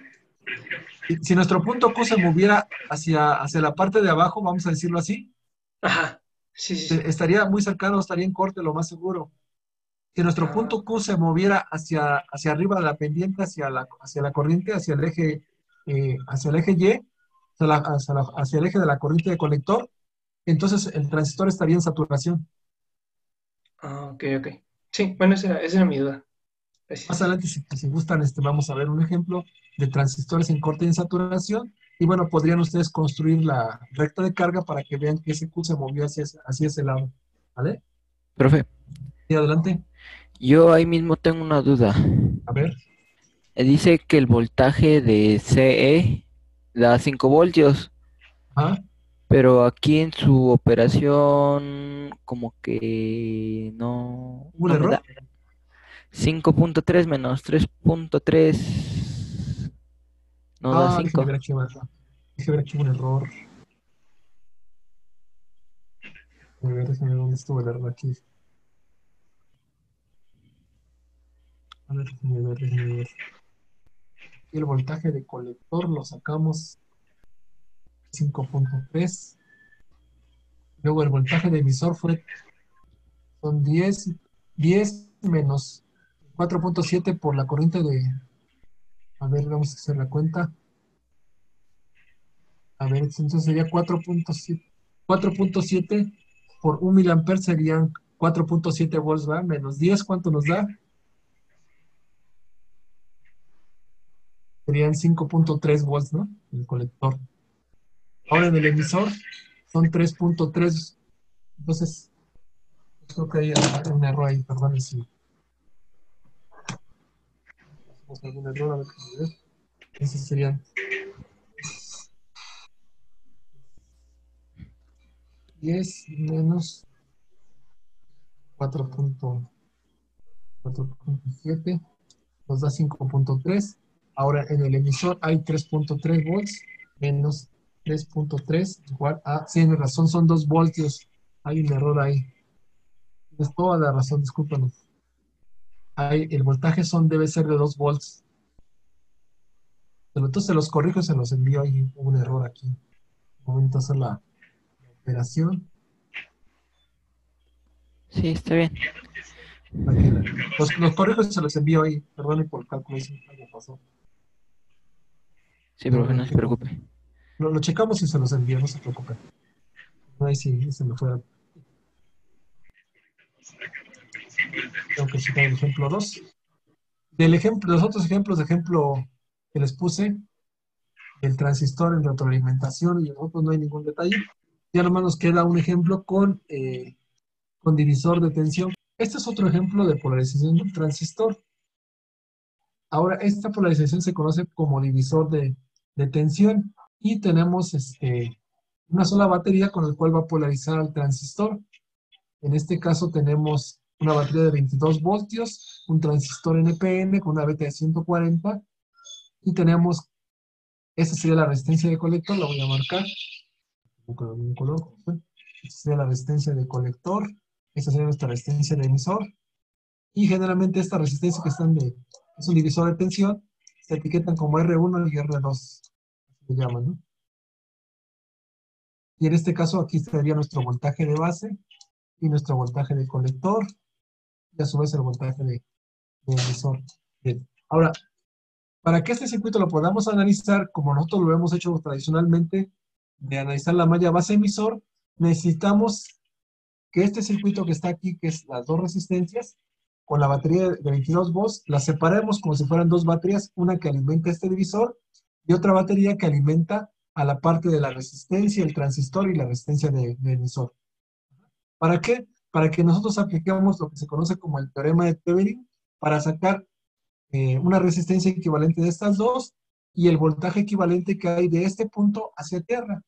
si nuestro punto Q se moviera hacia la parte de abajo, vamos a decirlo así, Ajá, sí, sí, sí. estaría muy cercano, estaría en corte, lo más seguro. Si nuestro Ah, punto Q se moviera hacia arriba de la pendiente, hacia la corriente, hacia el eje Y, hacia el eje de la corriente de colector, entonces el transistor estaría en saturación. ok, ok. Sí, bueno, esa era mi duda. Más Gracias. adelante, si gustan, vamos a ver un ejemplo de transistores en corte y en saturación. Y bueno, podrían ustedes construir la recta de carga para que vean que ese Q se movió hacia ese lado. ¿Vale? Profe, Y adelante. yo ahí mismo tengo una duda. A ver. Dice que el voltaje de CE da 5 voltios, Ajá. pero aquí en su operación como que no, ¿Hubo un no me error? da. 5.3 menos 3.3 no da Déjeme 5. ver aquí abajo. Déjeme ver aquí un error. Déjeme ver dónde estuvo el error aquí. A ver, déjeme ver. Y el voltaje de colector lo sacamos 5.3. Luego el voltaje de emisor son 10 menos 4.7 por la corriente de... A ver, vamos a hacer la cuenta. A ver, entonces sería 4.7. 4.7 por 1 miliamper serían 4.7 volts, ¿va? Menos 10, ¿cuánto nos da? Serían 5.3 volts, ¿no? El colector. Ahora en el emisor son 3.3. Entonces, creo que hay un error ahí, perdón si hacemos algún error. A ver, entonces serían 10 menos 4.7 nos da 5.3. Ahora en el emisor hay 3.3 volts menos 3.3 igual a, sí, tiene razón, son 2 voltios. Hay un error ahí. Tienes toda la razón, discúlpanos. El voltaje debe ser de 2 volts. Pero entonces se los corrijo y se los envío. Hay un error aquí. Momento de hacer la operación. Sí, está bien. Los corrijo y se los envío ahí. Perdone por el cálculo, si algo pasó. Sí, profe, no se preocupe. Lo checamos y se los envío, no se preocupen. Ahí sí, se me fue. Tengo que citar el ejemplo 2. De los otros ejemplos, de ejemplo que les puse, el transistor en retroalimentación y en otros no hay ningún detalle. Ya nomás nos queda un ejemplo con divisor de tensión. Este es otro ejemplo de polarización de un transistor. Ahora, esta polarización se conoce como divisor de tensión y tenemos una sola batería con la cual va a polarizar al transistor. En este caso tenemos una batería de 22 voltios, un transistor NPN con una beta de 140 y tenemos, esta sería la resistencia de colector, la voy a marcar. Esta sería la resistencia de colector, esta sería nuestra resistencia de emisor y generalmente esta resistencia que es un divisor de tensión, se etiquetan como R1 y R2, se llaman, ¿no? Y en este caso aquí estaría nuestro voltaje de base y nuestro voltaje de colector y a su vez el voltaje de emisor. Bien. Ahora, para que este circuito lo podamos analizar, como nosotros lo hemos hecho tradicionalmente, de analizar la malla base emisor, necesitamos que este circuito que está aquí, que es las dos resistencias, con la batería de 22 volts, las separemos como si fueran dos baterías, una que alimenta este divisor y otra batería que alimenta a la parte de la resistencia, el transistor y la resistencia de emisor. ¿Para qué? Para que nosotros apliquemos lo que se conoce como el teorema de Thevenin para sacar una resistencia equivalente de estas dos y el voltaje equivalente que hay de este punto hacia tierra.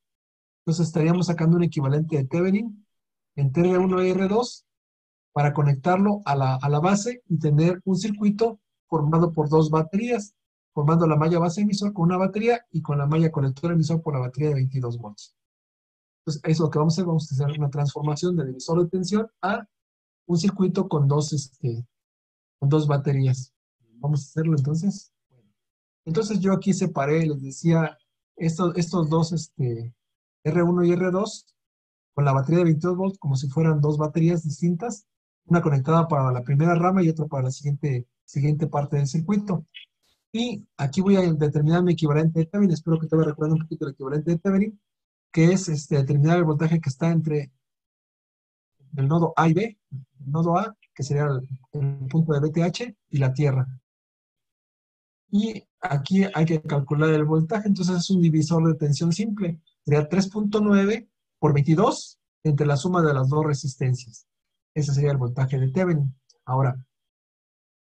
Entonces estaríamos sacando un equivalente de Thevenin entre R1 y R2 para conectarlo a la base y tener un circuito formado por dos baterías, formando la malla base emisor con una batería y con la malla colector emisor por la batería de 22 volts. Entonces, eso es lo que vamos a hacer. Vamos a hacer una transformación de divisor de tensión a un circuito con dos baterías. Vamos a hacerlo entonces. Entonces yo aquí separé, les decía, estos dos, R1 y R2, con la batería de 22 volts, como si fueran dos baterías distintas, una conectada para la primera rama y otra para la siguiente parte del circuito. Y aquí voy a determinar mi equivalente de Thevenin. Espero que te vaya recordando un poquito el equivalente de Thevenin, que es determinar el voltaje que está entre el nodo A y B, el nodo A, que sería el punto de BTH, y la tierra. Y aquí hay que calcular el voltaje, entonces es un divisor de tensión simple. Sería 3.9 por 22 entre la suma de las dos resistencias. Ese sería el voltaje de Thevenin. Ahora,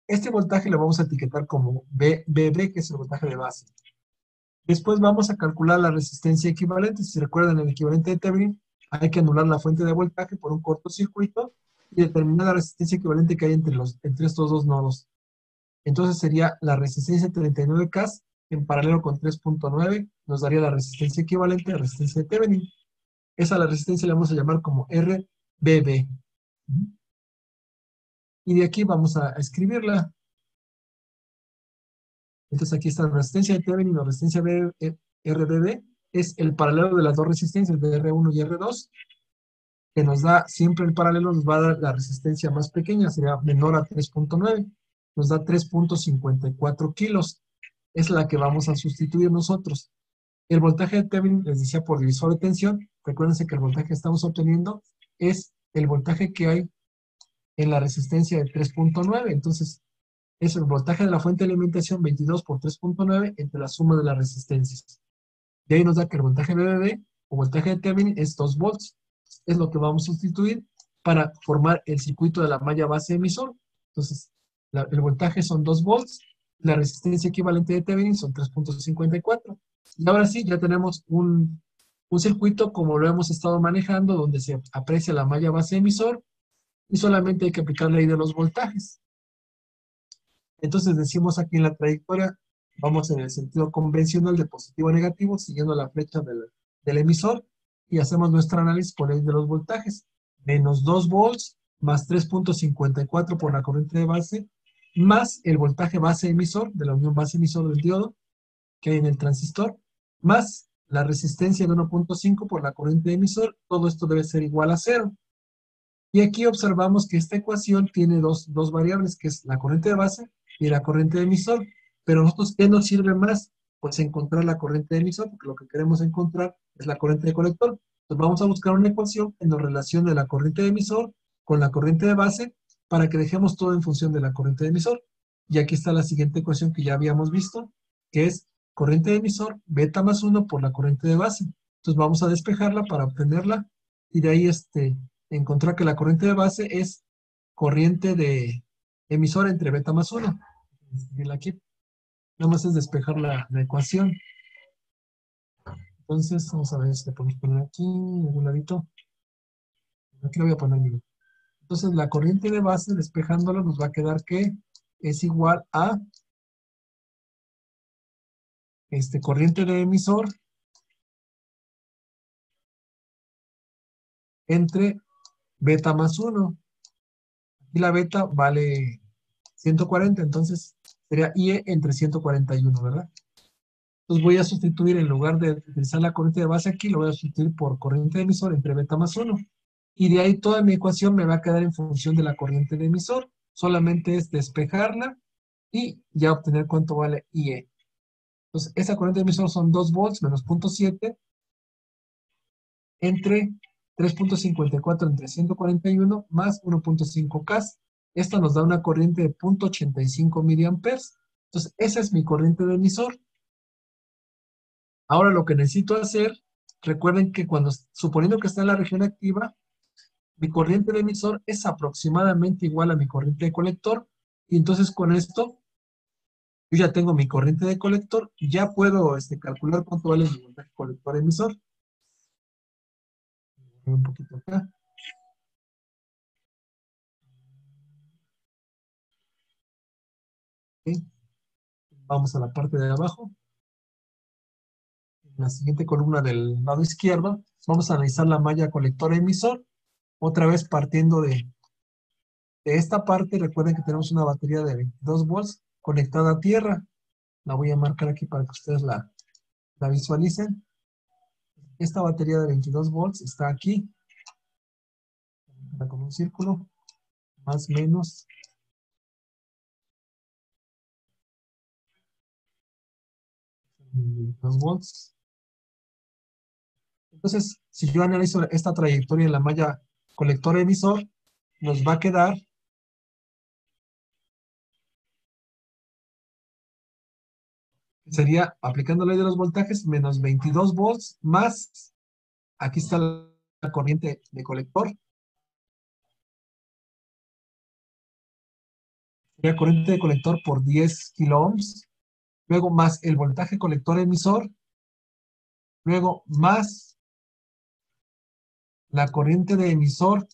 este voltaje lo vamos a etiquetar como BB, que es el voltaje de base. Después vamos a calcular la resistencia equivalente. Si recuerdan el equivalente de Thevenin, hay que anular la fuente de voltaje por un cortocircuito y determinar la resistencia equivalente que hay entre estos dos nodos. Entonces sería la resistencia 39K en paralelo con 3.9, nos daría la resistencia equivalente a la resistencia de Thevenin. Esa la resistencia la vamos a llamar como RBB. Y de aquí vamos a escribirla. Entonces aquí está la resistencia de Thevenin, la resistencia RBB, es el paralelo de las dos resistencias de R1 y R2, que nos da siempre el paralelo, nos va a dar la resistencia más pequeña, sería menor a 3.9, nos da 3.54 kilos, es la que vamos a sustituir nosotros. El voltaje de Thevenin, les decía, por divisor de tensión, recuérdense que el voltaje que estamos obteniendo es el voltaje que hay en la resistencia de 3.9, entonces es el voltaje de la fuente de alimentación 22 por 3.9 entre la suma de las resistencias. De ahí nos da que el voltaje BBB o voltaje de Thevenin es 2 volts. Es lo que vamos a sustituir para formar el circuito de la malla base emisor. Entonces, el voltaje son 2 volts, la resistencia equivalente de Thevenin son 3.54. Y ahora sí, ya tenemos un circuito como lo hemos estado manejando, donde se aprecia la malla base emisor y solamente hay que aplicar la ley de los voltajes. Entonces decimos aquí en la trayectoria, vamos en el sentido convencional de positivo a negativo, siguiendo la flecha del emisor, y hacemos nuestro análisis por ley de los voltajes. Menos 2 volts, más 3.54 por la corriente de base, más el voltaje base emisor, de la unión base emisor del diodo, que hay en el transistor, más la resistencia de 1.5 por la corriente emisor, todo esto debe ser igual a 0. Y aquí observamos que esta ecuación tiene dos variables, que es la corriente de base y la corriente de emisor. Pero nosotros, ¿qué nos sirve más? Pues encontrar la corriente de emisor, porque lo que queremos encontrar es la corriente de colector. Entonces vamos a buscar una ecuación que nos relacione la corriente de emisor con la corriente de base para que dejemos todo en función de la corriente de emisor. Y aquí está la siguiente ecuación que ya habíamos visto, que es corriente de emisor beta más 1 por la corriente de base. Entonces vamos a despejarla para obtenerla y de ahí encontrar que la corriente de base es corriente de emisor entre beta más 1. Escribirla aquí. Nada más es despejar la ecuación. Entonces, vamos a ver si le podemos poner aquí, en algún ladito. Aquí lo voy a poner, mira. Entonces, la corriente de base, despejándolo, nos va a quedar que es igual a corriente de emisor entre beta más 1. Aquí la beta vale 140, entonces sería IE entre 141, ¿verdad? Entonces voy a sustituir, en lugar de utilizar la corriente de base aquí, lo voy a sustituir por corriente de emisor entre beta más 1. Y de ahí toda mi ecuación me va a quedar en función de la corriente de emisor. Solamente es despejarla y ya obtener cuánto vale IE. Entonces, esa corriente de emisor son 2 volts menos 0.7 entre 3.54 entre 141 más 1.5 K. Esto nos da una corriente de 0.85 miliamperes. Entonces, esa es mi corriente de emisor. Ahora lo que necesito hacer, recuerden que suponiendo que está en la región activa, mi corriente de emisor es aproximadamente igual a mi corriente de colector, y entonces con esto, yo ya tengo mi corriente de colector, y ya puedo calcular cuánto vale mi voltaje colector emisor. Un poquito acá. Okay. Vamos a la parte de abajo. En la siguiente columna del lado izquierdo, vamos a analizar la malla colector emisor, otra vez partiendo de esta parte. Recuerden que tenemos una batería de 22 volts conectada a tierra. La voy a marcar aquí para que ustedes la visualicen. Esta batería de 22 volts está aquí. Con un círculo. Más o menos. Volts. Entonces, si yo analizo esta trayectoria en la malla colector emisor, nos va a quedar sería, aplicando la ley de los voltajes, menos 22 volts más, aquí está la corriente de colector, sería corriente de colector por 10 kilo ohms, luego más el voltaje colector emisor, luego más la corriente de emisor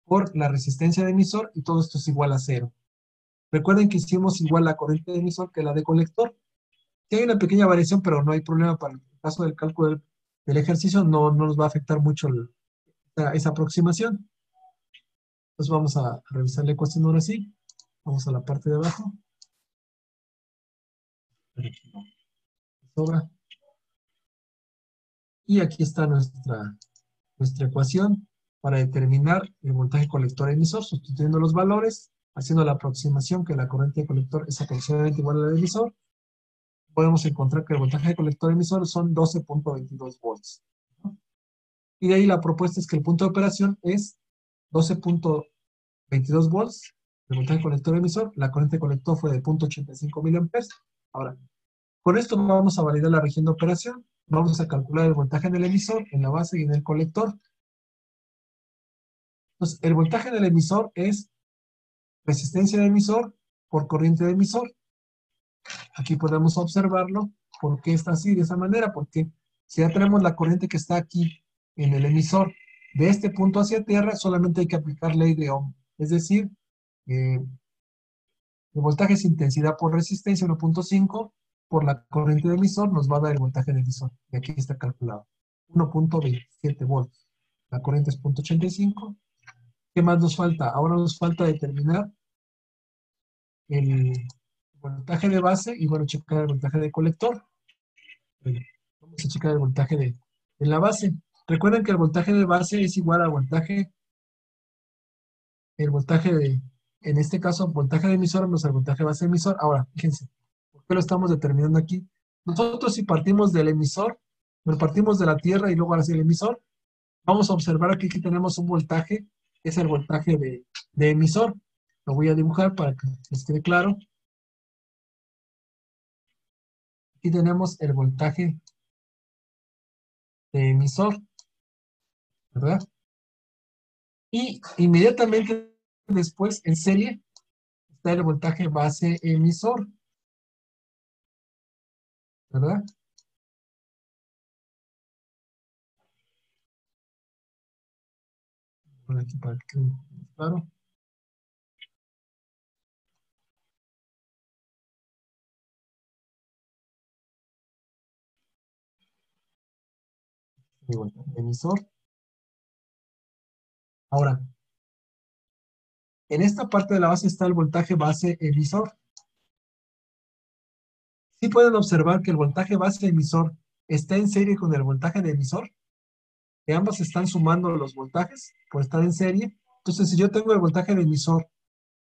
por la resistencia de emisor, y todo esto es igual a 0. Recuerden que hicimos igual la corriente de emisor que la de colector. Sí hay una pequeña variación, pero no hay problema para el caso del cálculo del ejercicio, no nos va a afectar mucho esa aproximación. Entonces vamos a revisar la ecuación ahora sí. Vamos a la parte de abajo. Sobra. Y aquí está nuestra ecuación para determinar el voltaje colector emisor, sustituyendo los valores, haciendo la aproximación que la corriente de colector es aproximadamente igual a la del emisor. Podemos encontrar que el voltaje de colector emisor son 12.22 volts. Y de ahí la propuesta es que el punto de operación es 12.22 volts, el voltaje colector emisor. La corriente de colector fue de 0.85 miliamperes. Ahora, con esto vamos a validar la región de operación. Vamos a calcular el voltaje en el emisor, en la base y en el colector. Entonces, el voltaje en el emisor es resistencia de emisor por corriente de emisor. Aquí podemos observarlo. ¿Por qué está así de esa manera? Porque si ya tenemos la corriente que está aquí en el emisor de este punto hacia tierra, solamente hay que aplicar ley de Ohm. Es decir, el voltaje es intensidad por resistencia 1.5 por la corriente de emisor, nos va a dar el voltaje de emisor. Y aquí está calculado. 1.27 volts. La corriente es 0.85. ¿Qué más nos falta? Ahora nos falta determinar el voltaje de base y, bueno, checar el voltaje de colector. Vamos a checar el voltaje de la base. Recuerden que el voltaje de base es igual al voltaje, en este caso, voltaje de emisor menos el voltaje de base de emisor. Ahora, fíjense, ¿por qué lo estamos determinando aquí? Nosotros, si partimos del emisor, Bueno, partimos de la Tierra y luego hacia el emisor. Vamos a observar que aquí tenemos un voltaje, es el voltaje de emisor. Lo voy a dibujar para que les quede claro. Aquí tenemos el voltaje de emisor, ¿verdad? Y inmediatamente después, en serie, está el voltaje base emisor, ¿verdad? Por aquí para que quede claro. Mi voltaje emisor. Ahora, en esta parte de la base está el voltaje base emisor. Sí pueden observar que el voltaje base emisor está en serie con el voltaje de emisor, que ambos están sumando los voltajes por estar en serie. Entonces, si yo tengo el voltaje de emisor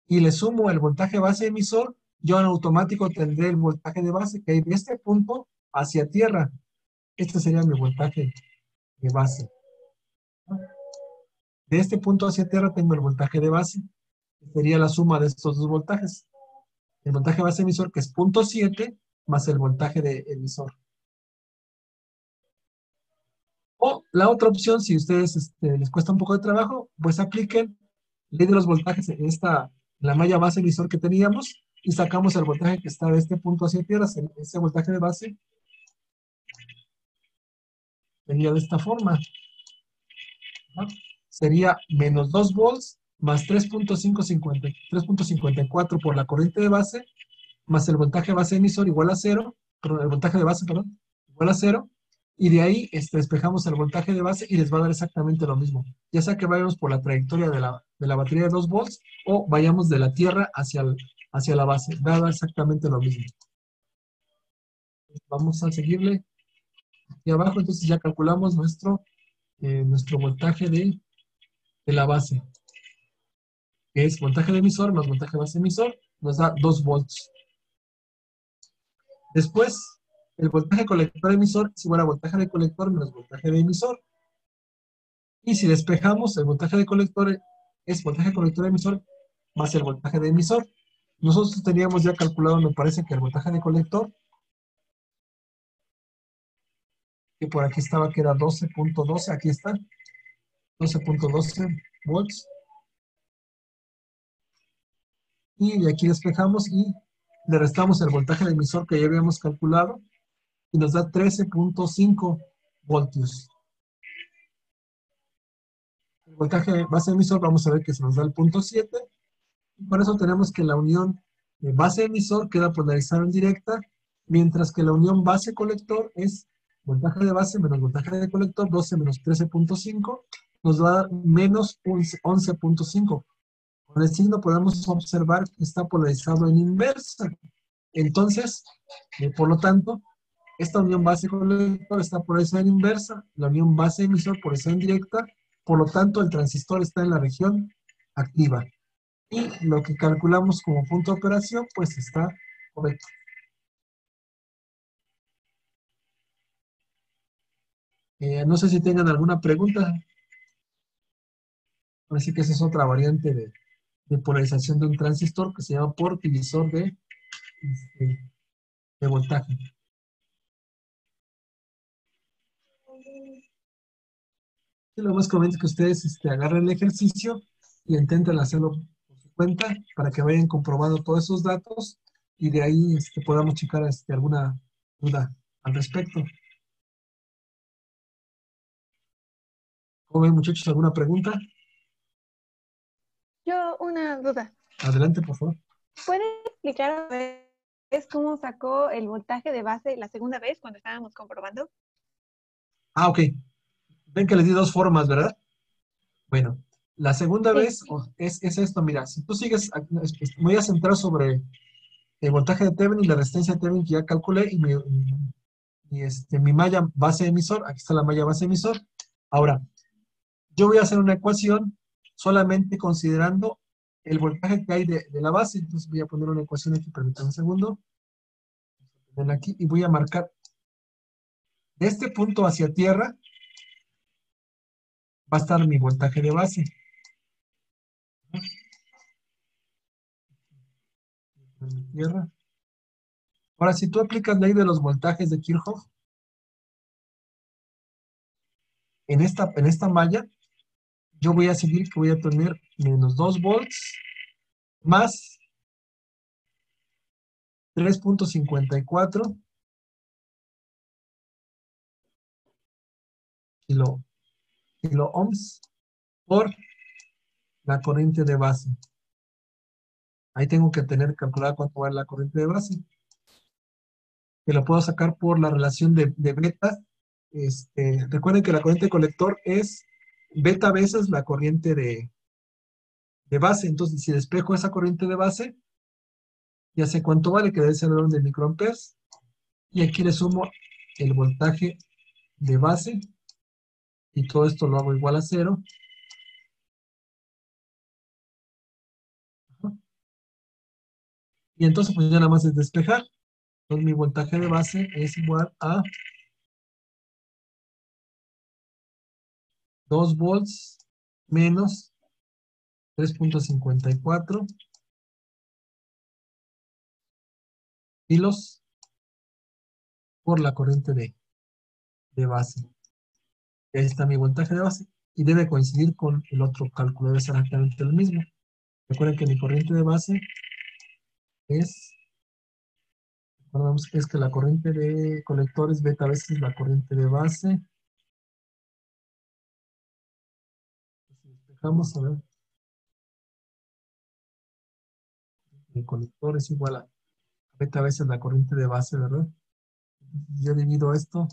y le sumo el voltaje base emisor, yo en automático tendré el voltaje de base que hay de este punto hacia tierra. Este sería mi voltaje de base. De este punto hacia tierra tengo el voltaje de base, que sería la suma de estos dos voltajes. El voltaje base emisor, que es 0.7, más el voltaje de emisor. O la otra opción, si a ustedes les cuesta un poco de trabajo, pues apliquen ley de los voltajes en la malla base emisor que teníamos y sacamos el voltaje que está de este punto hacia tierra. Ese voltaje de base sería de esta forma, ¿no? Sería menos 2 volts más 3.54 por la corriente de base, más el voltaje base emisor igual a 0, perdón, el voltaje de base, perdón, igual a 0, y de ahí despejamos el voltaje de base y les va a dar exactamente lo mismo. Ya sea que vayamos por la trayectoria de la batería de 2 volts o vayamos de la tierra hacia la base, va a dar exactamente lo mismo. Vamos a seguirle aquí abajo, entonces ya calculamos nuestro voltaje de la base, que es voltaje de emisor más voltaje base emisor, nos da 2 volts. Después, el voltaje colector emisor es igual a voltaje de colector menos voltaje de emisor. Y si despejamos, el voltaje de colector es voltaje colector emisor más el voltaje de emisor. Nosotros teníamos ya calculado, me parece que el voltaje de colector, que por aquí estaba, que era 12.12, aquí está, 12.12 volts. Y de aquí despejamos y le restamos el voltaje de emisor que ya habíamos calculado y nos da 13.5 voltios. El voltaje base emisor vamos a ver que se nos da el 0.7. Y por eso tenemos que la unión base emisor queda polarizada en directa, mientras que la unión base colector es voltaje de base menos voltaje de colector, 12 menos 13.5, nos va a dar menos 11.5. Con el signo podemos observar que está polarizado en inversa. Entonces, por lo tanto, esta unión base colector está polarizada en inversa, la unión base emisor polarizada en directa, por lo tanto el transistor está en la región activa. Y lo que calculamos como punto de operación, pues está correcto. No sé si tengan alguna pregunta. Así que esa es otra variante de polarización de un transistor que se llama por divisor de voltaje. Y lo más conveniente es que ustedes agarren el ejercicio y intenten hacerlo por su cuenta para que vayan comprobando todos esos datos y de ahí podamos checar alguna duda al respecto. ¿Cómo ven, muchachos? ¿Alguna pregunta? Yo una duda. Adelante, por favor. ¿Puede explicar cómo sacó el voltaje de base la segunda vez cuando estábamos comprobando? Ah, ok. Ven que les di dos formas, ¿verdad? Bueno, la segunda Sí. vez es esto, mira, si tú sigues, me voy a centrar sobre el voltaje de Thevenin y la resistencia de Thevenin que ya calculé y mi malla base emisor, aquí está la malla base emisor. Ahora, yo voy a hacer una ecuación solamente considerando el voltaje que hay de la base, entonces voy a poner una ecuación aquí, permítanme un segundo. Aquí, y voy a marcar De este punto hacia tierra va a estar mi voltaje de base. Tierra. Ahora, si tú aplicas la ley de los voltajes de Kirchhoff, en esta malla, yo voy a seguir que voy a tener menos 2 volts más 3.54 kilo ohms por la corriente de base. Ahí tengo que tener calculada cuánto va la corriente de base. Que lo puedo sacar por la relación de beta. Recuerden que la corriente de colector es beta veces la corriente de base. Entonces, si despejo esa corriente de base, ya sé cuánto vale, que debe ser el orden de microamperes. Y aquí le sumo el voltaje de base. Y todo esto lo hago igual a 0. Y entonces, pues ya nada más es despejar. Entonces, mi voltaje de base es igual a 2 volts menos 3.54 kilos por la corriente de base. Ahí está mi voltaje de base. Y debe coincidir con el otro cálculo, debe ser exactamente el mismo. Recuerden que mi corriente de base recordemos que es que la corriente de colectores beta veces la corriente de base. Dejamos a ver. El colector es igual a beta veces la corriente de base, ¿verdad? Yo divido esto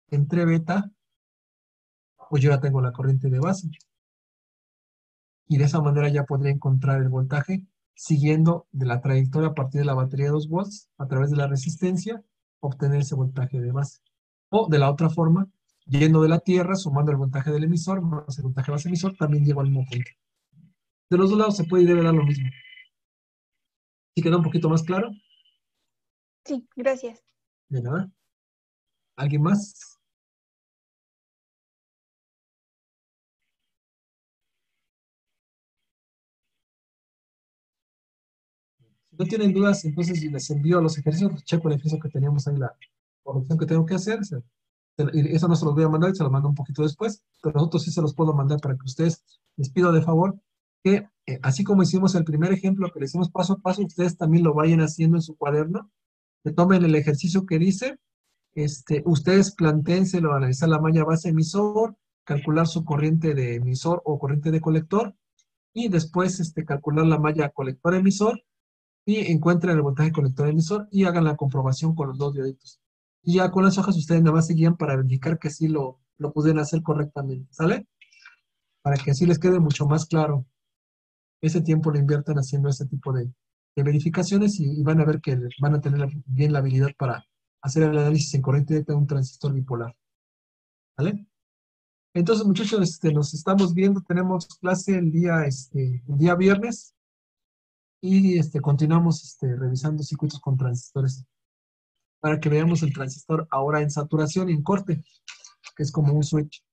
entre beta, pues yo ya tengo la corriente de base. Y de esa manera ya podría encontrar el voltaje siguiendo de la trayectoria a partir de la batería de 2 volts a través de la resistencia, obtener ese voltaje de base. O de la otra forma, yendo de la tierra, sumando el voltaje del emisor más el voltaje base emisor, también llego al mismo punto. De los dos lados se puede y debe dar lo mismo. ¿Sí queda un poquito más claro? Sí, gracias. De nada. ¿Alguien más? Si no tienen dudas, entonces les envío los ejercicios, checo el ejercicio que teníamos ahí, la corrección que tengo que hacer. Y eso no se los voy a mandar, se los mando un poquito después, pero nosotros sí se los puedo mandar para que ustedes, les pido de favor que, así como hicimos el primer ejemplo, que le hicimos paso a paso, ustedes también lo vayan haciendo en su cuaderno, que tomen el ejercicio que dice, ustedes plantéenselo, analizar la malla base emisor, calcular su corriente de emisor o corriente de colector, y después calcular la malla colector emisor, y encuentren el voltaje colector emisor y hagan la comprobación con los dos dioditos. Y ya con las hojas ustedes nada más se guían para verificar que sí lo pudieron hacer correctamente, ¿sale? Para que así les quede mucho más claro. Ese tiempo lo inviertan haciendo ese tipo de verificaciones y van a ver que van a tener bien la habilidad para hacer el análisis en corriente directa de un transistor bipolar. ¿Vale? Entonces, muchachos, nos estamos viendo. Tenemos clase el día viernes. Y continuamos revisando circuitos con transistores para que veamos el transistor ahora en saturación y en corte, que es como un switch.